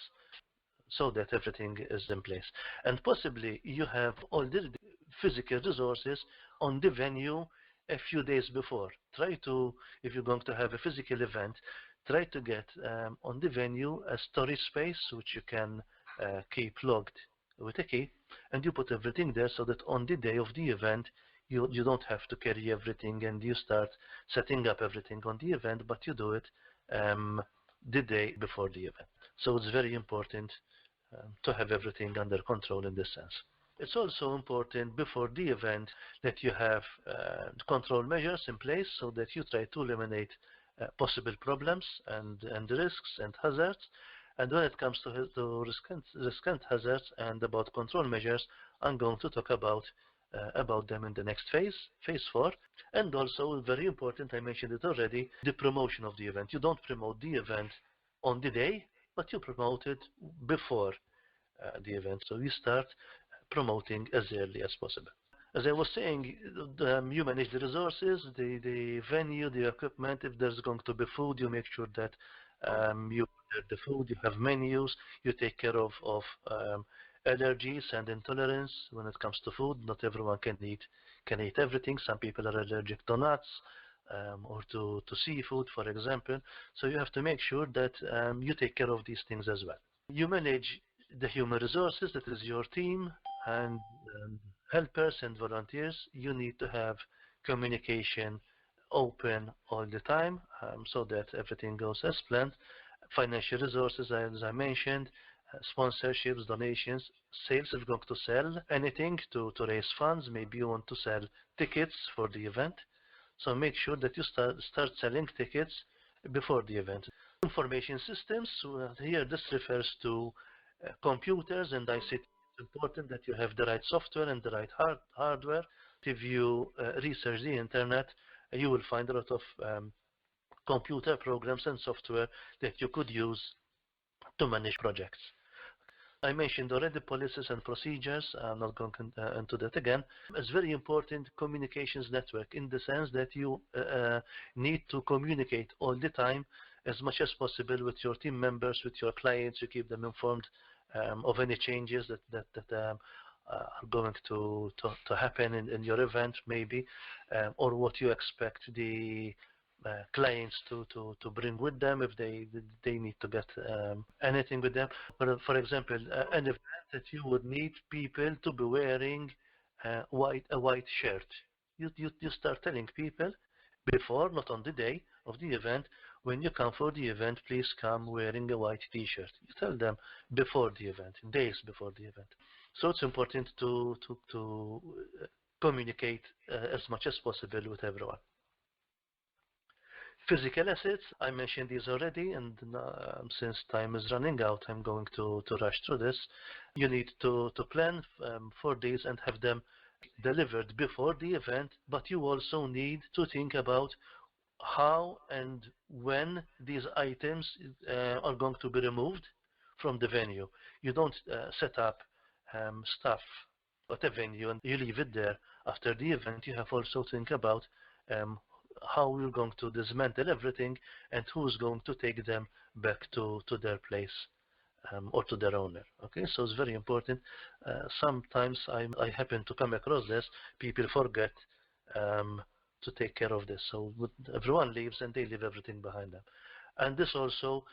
so that everything is in place. And possibly you have all the physical resources on the venue a few days before. Try to, if you're going to have a physical event, try to get on the venue a storage space which you can keep logged with a key, and you put everything there so that on the day of the event you don't have to carry everything and you start setting up everything on the event, but you do it the day before the event. So it's very important to have everything under control in this sense. It's also important before the event that you have control measures in place so that you try to eliminate possible problems and risks and hazards. And when it comes to risk and hazards and about control measures, I'm going to talk about them in the next phase, phase 4. And also, very important, I mentioned it already, the promotion of the event. You don't promote the event on the day, but you promote it before the event. So you start promoting as early as possible. As I was saying, you manage the resources, the venue, the equipment. If there's going to be food, you make sure that you order the food, you have menus, you take care of allergies and intolerance when it comes to food. Not everyone can eat everything. Some people are allergic to nuts or to seafood, for example. So you have to make sure that you take care of these things as well. You manage the human resources, that is your team, and helpers and volunteers. You need to have communication open all the time so that everything goes as planned. Financial resources, as I mentioned, sponsorships, donations, sales. If you're going to sell anything to raise funds, maybe you want to sell tickets for the event. So make sure that you start selling tickets before the event. Information systems, here this refers to computers and ICT. It's important that you have the right software and the right hardware. If you research the internet, you will find a lot of computer programs and software that you could use to manage projects. I mentioned already policies and procedures. I'm not going into that again. It's very important communications network in the sense that you need to communicate all the time as much as possible with your team members, with your clients. You keep them informed of any changes that are going to happen in your event, maybe, or what you expect the clients to bring with them if they need to get anything with them. For example, an event that you would need people to be wearing a white shirt. You start telling people before, not on the day of the event. When you come for the event, please come wearing a white t-shirt. You tell them before the event, days before the event. So it's important to communicate as much as possible with everyone. Physical assets, I mentioned these already, and since time is running out, I'm going to rush through this. You need to plan for these and have them delivered before the event, but you also need to think about how and when these items are going to be removed from the venue. You don't set up stuff at a venue and you leave it there after the event. You have also to think about how we're going to dismantle everything and who's going to take them back to their place or to their owner. Okay, so it's very important. Sometimes I happen to come across this. People forget to take care of this. So everyone leaves and they leave everything behind them. And this also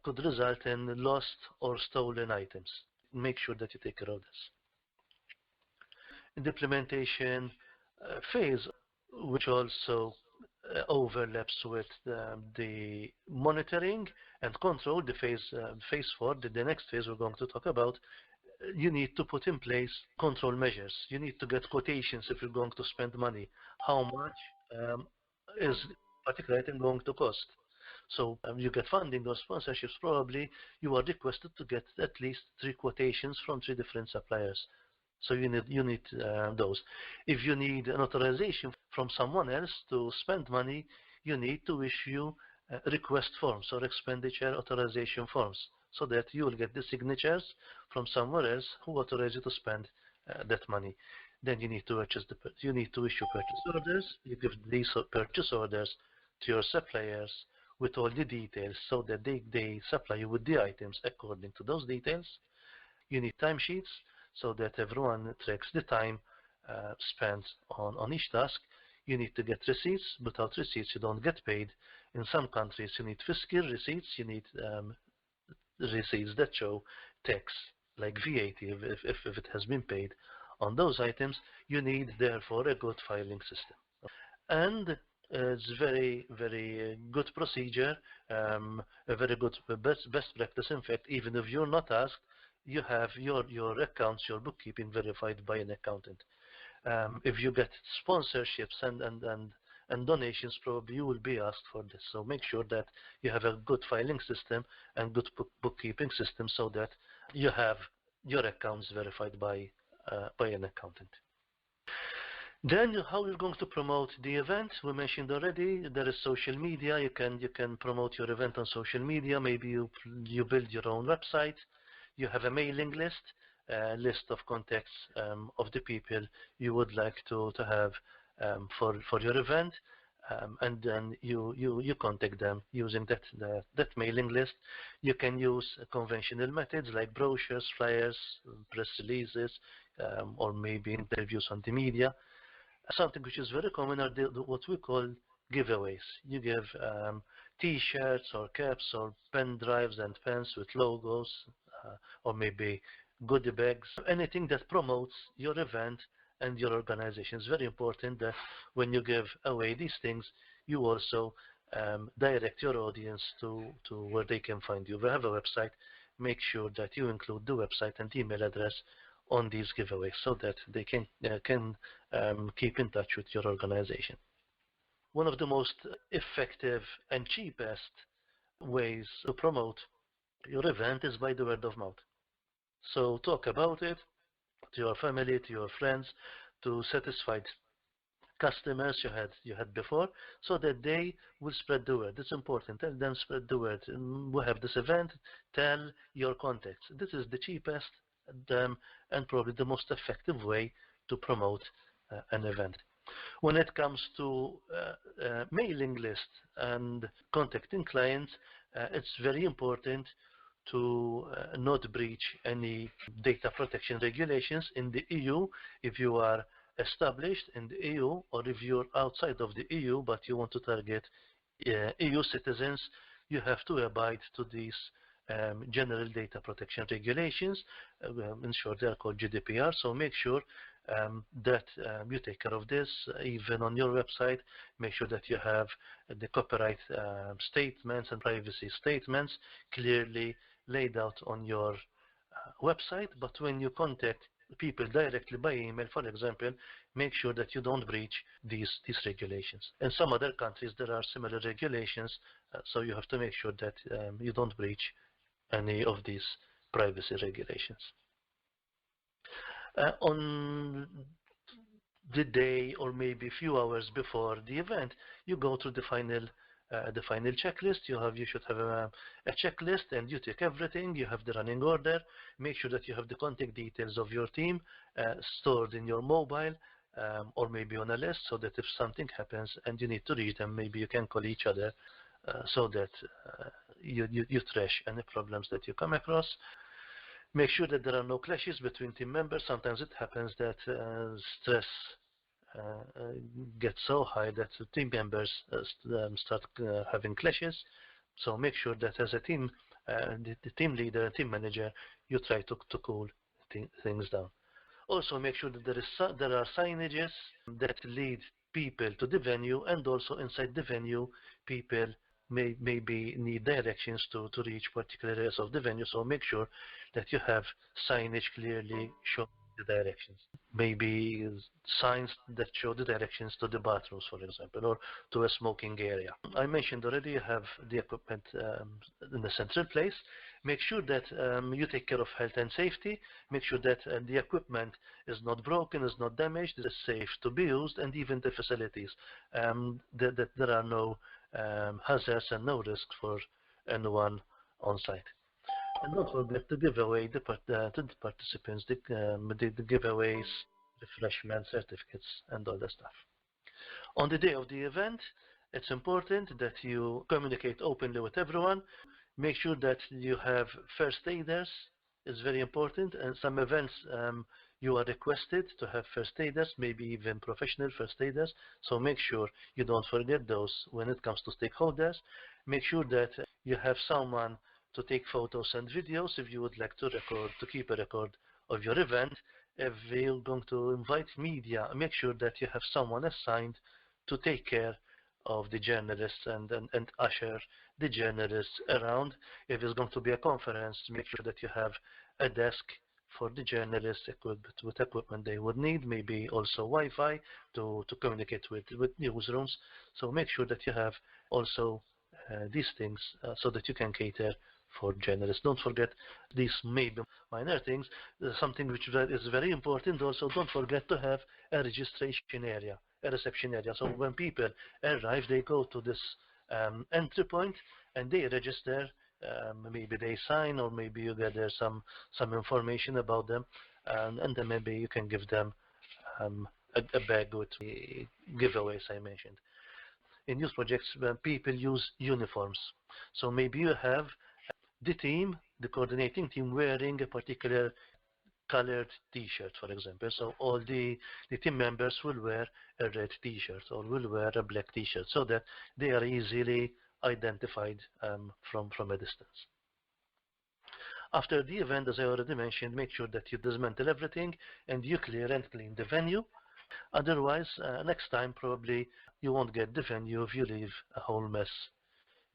could result in lost or stolen items. Make sure that you take care of this. In the implementation phase, which also overlaps with the monitoring and control, the phase 4, the next phase we're going to talk about, you need to put in place control measures. You need to get quotations if you're going to spend money. How much is particular item going to cost? So you get funding or sponsorships, probably you are requested to get at least 3 quotations from 3 different suppliers. So you need those. If you need an authorization from someone else to spend money, you need to issue request forms or expenditure authorization forms, so that you will get the signatures from somewhere else who authorizes you to spend that money. Then you need to issue purchase orders. You give these purchase orders to your suppliers with all the details, so that they supply you with the items according to those details. You need timesheets, so that everyone tracks the time spent on each task. You need to get receipts. Without receipts, you don't get paid. In some countries, you need fiscal receipts. You need receipts that show tax, like VAT, if it has been paid on those items. You need, therefore, a good filing system. And it's very, very good procedure, a very good best practice. In fact, even if you're not asked, you have your accounts, your bookkeeping verified by an accountant. If you get sponsorships and donations, probably you will be asked for this. So make sure that you have a good filing system and good bookkeeping system, so that you have your accounts verified by an accountant. Then how you're going to promote the event? We mentioned already there is social media. You can promote your event on social media. Maybe you build your own website. You have a mailing list, list of contacts of the people you would like to have for your event, and then you contact them using that mailing list. You can use conventional methods like brochures, flyers, press releases, or maybe interviews on the media. Something which is very common are what we call giveaways. You give T-shirts or caps or pen drives and pens with logos, or maybe goodie bags, anything that promotes your event and your organization. It's very important that when you give away these things, you also direct your audience to where they can find you. If you have a website, make sure that you include the website and email address on these giveaways, so that they can keep in touch with your organization. One of the most effective and cheapest ways to promote your event is by the word of mouth. So talk about it to your family, to your friends, to satisfied customers you had before, so that they will spread the word. It's important. Tell them, spread the word. We have this event. Tell your contacts. This is the cheapest and probably the most effective way to promote an event. When it comes to mailing list and contacting clients, it's very important to not breach any data protection regulations in the EU. If you are established in the EU, or if you're outside of the EU but you want to target EU citizens, you have to abide to these general data protection regulations. In short, they are called GDPR. So make sure that you take care of this. Even on your website, make sure that you have the copyright statements and privacy statements clearly laid out on your website. But when you contact people directly by email, for example, make sure that you don't breach these regulations. In some other countries, there are similar regulations, so you have to make sure that you don't breach any of these privacy regulations. On the day or maybe a few hours before the event, you go through the final checklist. You should have a checklist, and you take everything. You have the running order. Make sure that you have the contact details of your team stored in your mobile or maybe on a list, so that if something happens and you need to reach them, maybe you can call each other so that you trash any problems that you come across. Make sure that there are no clashes between team members. Sometimes it happens that stress gets so high that the team members start having clashes. So make sure that as a team, the team leader, team manager, you try to cool things down. Also make sure that there are signages that lead people to the venue, and also inside the venue, people maybe need directions to reach particular areas of the venue. So make sure that you have signage clearly showing the directions. Maybe signs that show the directions to the bathrooms, for example, or to a smoking area. I mentioned already you have the equipment in the central place. Make sure that you take care of health and safety. Make sure that the equipment is not broken, is not damaged, is safe to be used, and even the facilities, that there are no hazards and no risk for anyone on site. And don't forget to give away to the participants the giveaways, refreshments, certificates, and all the stuff. On the day of the event, it's important that you communicate openly with everyone. Make sure that you have first aiders. It's very important. And some events you are requested to have first aiders, maybe even professional first aiders. So make sure you don't forget those when it comes to stakeholders. Make sure that you have someone to take photos and videos if you would like to keep a record of your event. If you're going to invite media, make sure that you have someone assigned to take care of the journalists and usher the journalists around. If it's going to be a conference, make sure that you have a desk for the journalists equipped with equipment they would need, maybe also Wi-Fi to communicate with newsrooms. So make sure that you have also these things so that you can cater for journalists. Don't forget these maybe minor things. Something which is very important also, don't forget to have a registration area, a reception area. So when people arrive, they go to this entry point and they register. Maybe they sign, or maybe you gather some information about them, and then maybe you can give them a bag with the giveaways I mentioned. In youth projects, people use uniforms. So maybe you have the team, the coordinating team, wearing a particular colored t-shirt, for example. So all the team members will wear a red t-shirt or will wear a black t-shirt, so that they are easily identified from a distance. After the event, as I already mentioned, make sure that you dismantle everything and you clear and clean the venue. Otherwise, next time probably you won't get the venue if you leave a whole mess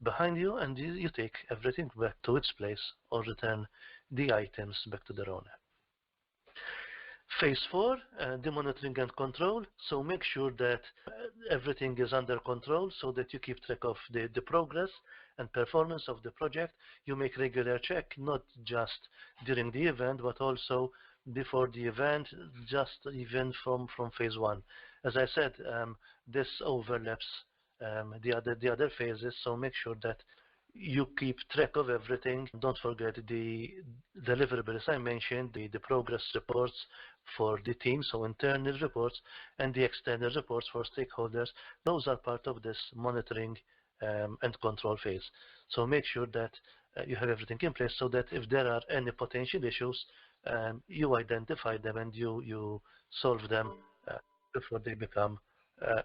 behind you, and you take everything back to its place or return the items back to their owner. Phase 4, the monitoring and control. So make sure that everything is under control so that you keep track of the progress and performance of the project. You make regular check, not just during the event, but also before the event, just even from phase 1. As I said, this overlaps the other phases, so make sure that you keep track of everything. Don't forget the deliverables I mentioned, the progress reports for the team, so internal reports, and the external reports for stakeholders. Those are part of this monitoring and control phase. So make sure that you have everything in place so that if there are any potential issues, you identify them and you solve them before they become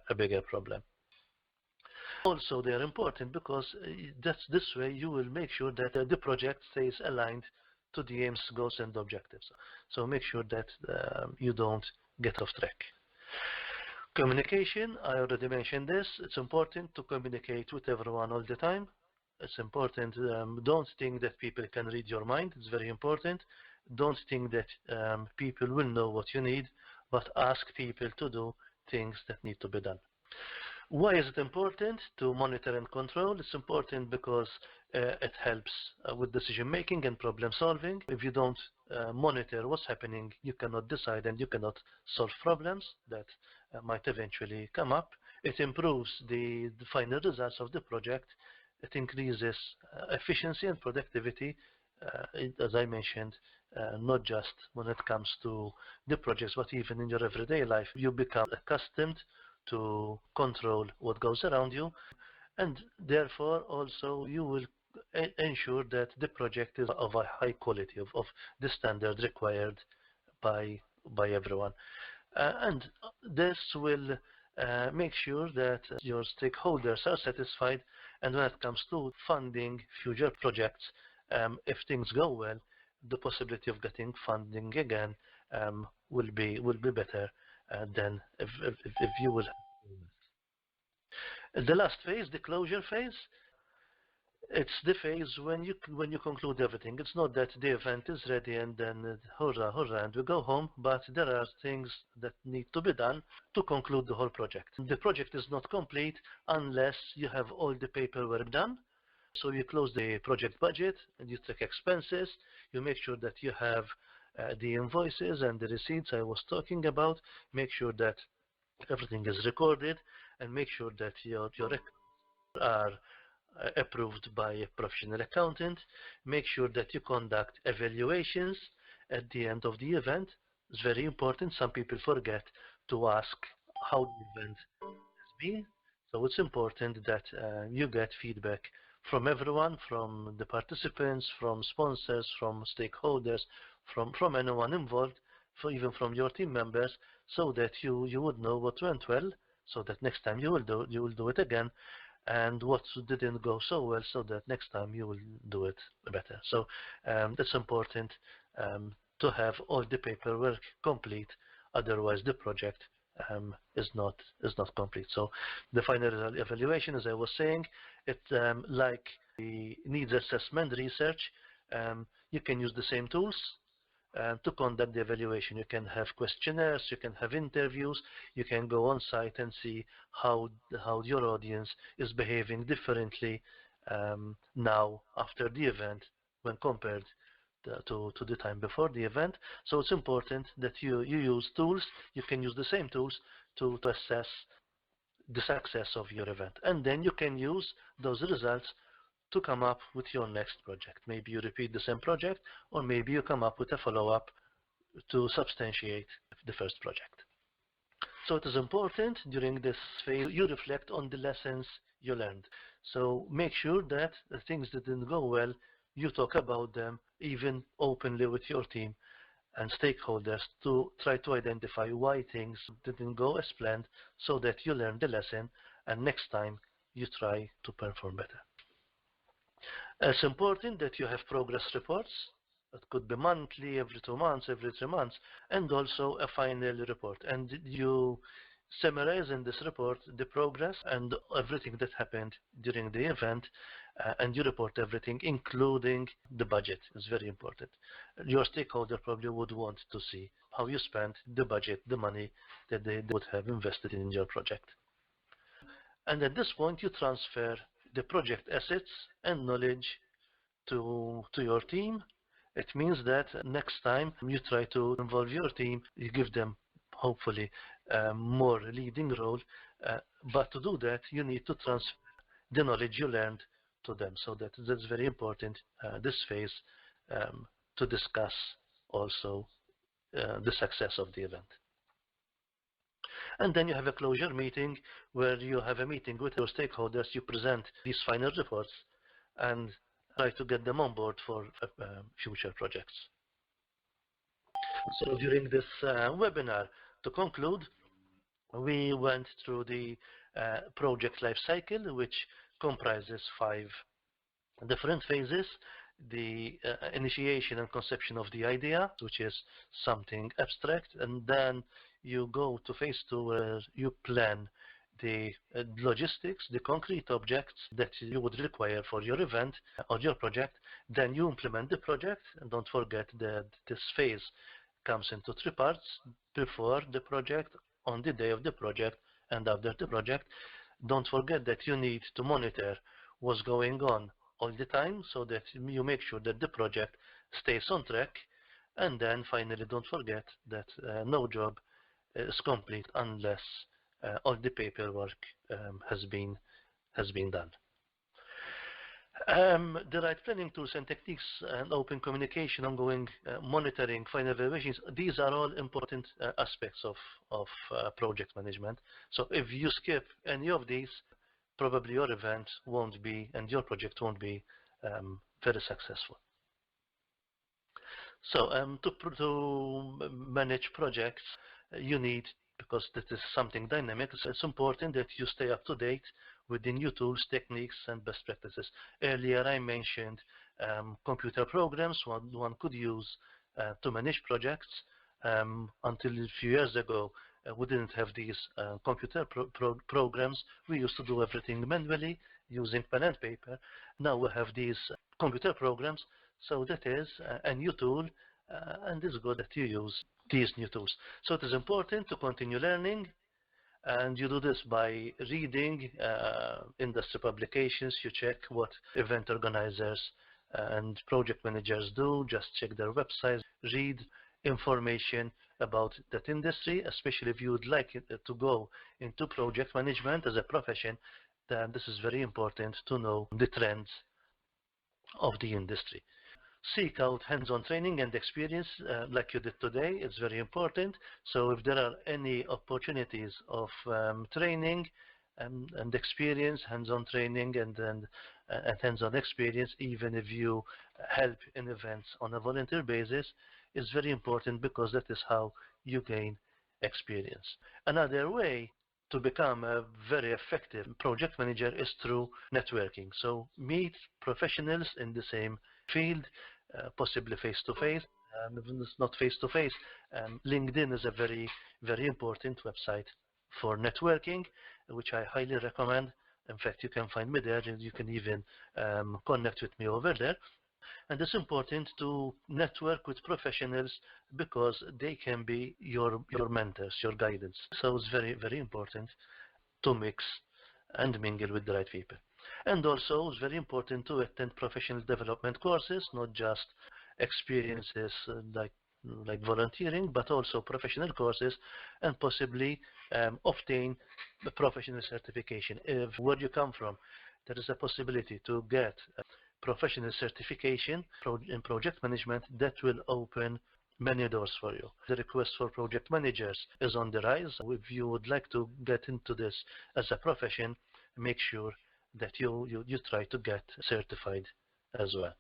a bigger problem. Also, they are important because this way you will make sure that the project stays aligned to the aims, goals, and objectives. So make sure that you don't get off track. Communication, I already mentioned this. It's important to communicate with everyone all the time. It's important. Don't think that people can read your mind. It's very important. don't think that people will know what you need, but ask people to do things that need to be done. Why is it important to monitor and control? It's important because it helps with decision making and problem solving. If you don't monitor what's happening, you cannot decide and you cannot solve problems that might eventually come up. It improves the final results of the project. It increases efficiency and productivity, as I mentioned, not just when it comes to the projects, but even in your everyday life. You become accustomed to control what goes around you, and therefore also you will ensure that the project is of a high quality, of the standard required by everyone. And this will make sure that your stakeholders are satisfied, and when it comes to funding future projects, if things go well, the possibility of getting funding again will be better than if you will. The last phase, the closure phase, it's the phase when you conclude everything. It's not that the event is ready and then hurrah, hurrah, and we go home, but there are things that need to be done to conclude the whole project. The project is not complete unless you have all the paperwork done. So you close the project budget and you track expenses. You make sure that you have the invoices and the receipts I was talking about. Make sure that everything is recorded, and make sure that your records are approved by a professional accountant. Make sure that you conduct evaluations at the end of the event. It's very important. Some people forget to ask how the event has been. So it's important that you get feedback from everyone, from the participants, from sponsors, from stakeholders, from anyone involved, even from your team members, so that you would know what went well, so that next time you will do it again, and what didn't go so well, so that next time you will do it better. So it's important to have all the paperwork complete, otherwise the project is not complete. So the final evaluation, as I was saying, it's like the needs assessment research. You can use the same tools to conduct the evaluation. You can have questionnaires, you can have interviews, you can go on site and see how your audience is behaving differently now after the event when compared to the time before the event. So it's important that you use tools. You can use the same tools to assess the success of your event, and then you can use those results to come up with your next project. Maybe you repeat the same project, or maybe you come up with a follow-up to substantiate the first project. So it is important during this phase you reflect on the lessons you learned. So make sure that the things that didn't go well, you talk about them even openly with your team and stakeholders to try to identify why things didn't go as planned, so that you learn the lesson and next time you try to perform better. It's important that you have progress reports. It could be monthly, every 2 months, every 3 months, and also a final report. And you summarize in this report the progress and everything that happened during the event, and you report everything, including the budget. It's very important. Your stakeholder probably would want to see how you spent the budget, the money that they would have invested in your project. And at this point, you transfer the project assets and knowledge to your team. It means that next time you try to involve your team, you give them hopefully more leading role, but to do that you need to transfer the knowledge you learned to them. So that's very important, this phase, to discuss also the success of the event. And then you have a closure meeting where you have a meeting with your stakeholders. You present these final reports and try to get them on board for future projects. So during this webinar, to conclude, we went through the project life cycle, which comprises 5 different phases. The initiation and conception of the idea, which is something abstract, and then you go to phase 2 where you plan the logistics, the concrete objects that you would require for your event or your project. Then you implement the project, and don't forget that this phase comes into three parts: before the project, on the day of the project, and after the project. Don't forget that you need to monitor what's going on all the time so that you make sure that the project stays on track. And then finally, don't forget that no job is complete unless all the paperwork has been done. The right planning tools and techniques and open communication, ongoing monitoring, final evaluations, these are all important aspects of project management. So if you skip any of these, probably your event won't be, and your project won't be very successful. So to manage projects, you need, because this is something dynamic, so it's important that you stay up to date with the new tools, techniques, and best practices. Earlier I mentioned computer programs one could use to manage projects. Until a few years ago, we didn't have these computer programs. We used to do everything manually using pen and paper. Now we have these computer programs, so that is a new tool, and it's good that you use these new tools. So it is important to continue learning, and you do this by reading industry publications. You check what event organizers and project managers do. Just check their websites, read information about that industry, especially if you would like to go into project management as a profession. Then this is very important to know the trends of the industry. Seek out hands-on training and experience like you did today. It's very important. So if there are any opportunities of training and experience, hands-on training and hands-on experience, even if you help in events on a volunteer basis, is very important, because that is how you gain experience. Another way to become a very effective project manager is through networking. So meet professionals in the same field, possibly face-to-face. If it's not face-to-face, LinkedIn is a very, very important website for networking, which I highly recommend. In fact, you can find me there, and you can even connect with me over there. And it's important to network with professionals, because they can be your mentors, your guidance. So it's very, very important to mix and mingle with the right people. And also it's very important to attend professional development courses, not just experiences like volunteering, but also professional courses, and possibly obtain the professional certification. If where you come from, there is a possibility to get professional certification in project management, that will open many doors for you. The request for project managers is on the rise. If you would like to get into this as a profession, make sure that you try to get certified as well.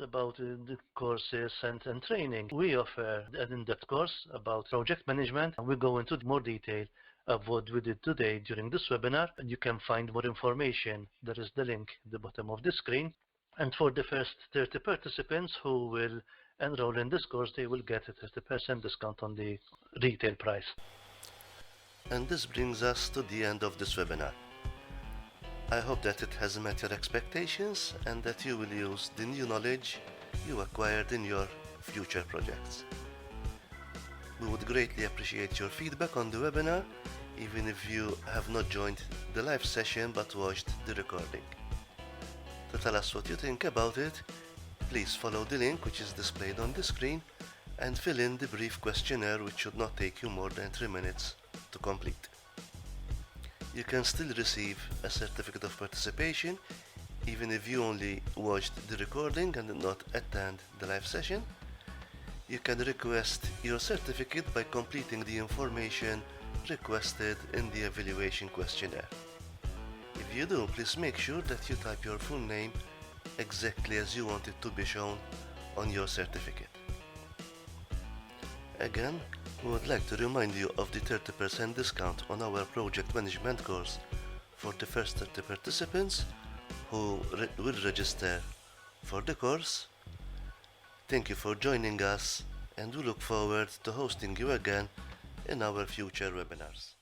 About the courses and training, we offer an in-depth course about project management, and we go into more detail of what we did today during this webinar. And you can find more information. There is the link at the bottom of the screen. And for the first 30 participants who will enroll in this course, they will get a 30% discount on the retail price. And this brings us to the end of this webinar. I hope that it has met your expectations and that you will use the new knowledge you acquired in your future projects. We would greatly appreciate your feedback on the webinar, even if you have not joined the live session but watched the recording. To tell us what you think about it, please follow the link which is displayed on the screen and fill in the brief questionnaire, which should not take you more than 3 minutes to complete. You can still receive a certificate of participation even if you only watched the recording and did not attend the live session. You can request your certificate by completing the information requested in the evaluation questionnaire. If you do, please make sure that you type your full name exactly as you want it to be shown on your certificate. Again, we would like to remind you of the 30% discount on our project management course for the first 30 participants who will register for the course. Thank you for joining us, and we look forward to hosting you again in our future webinars.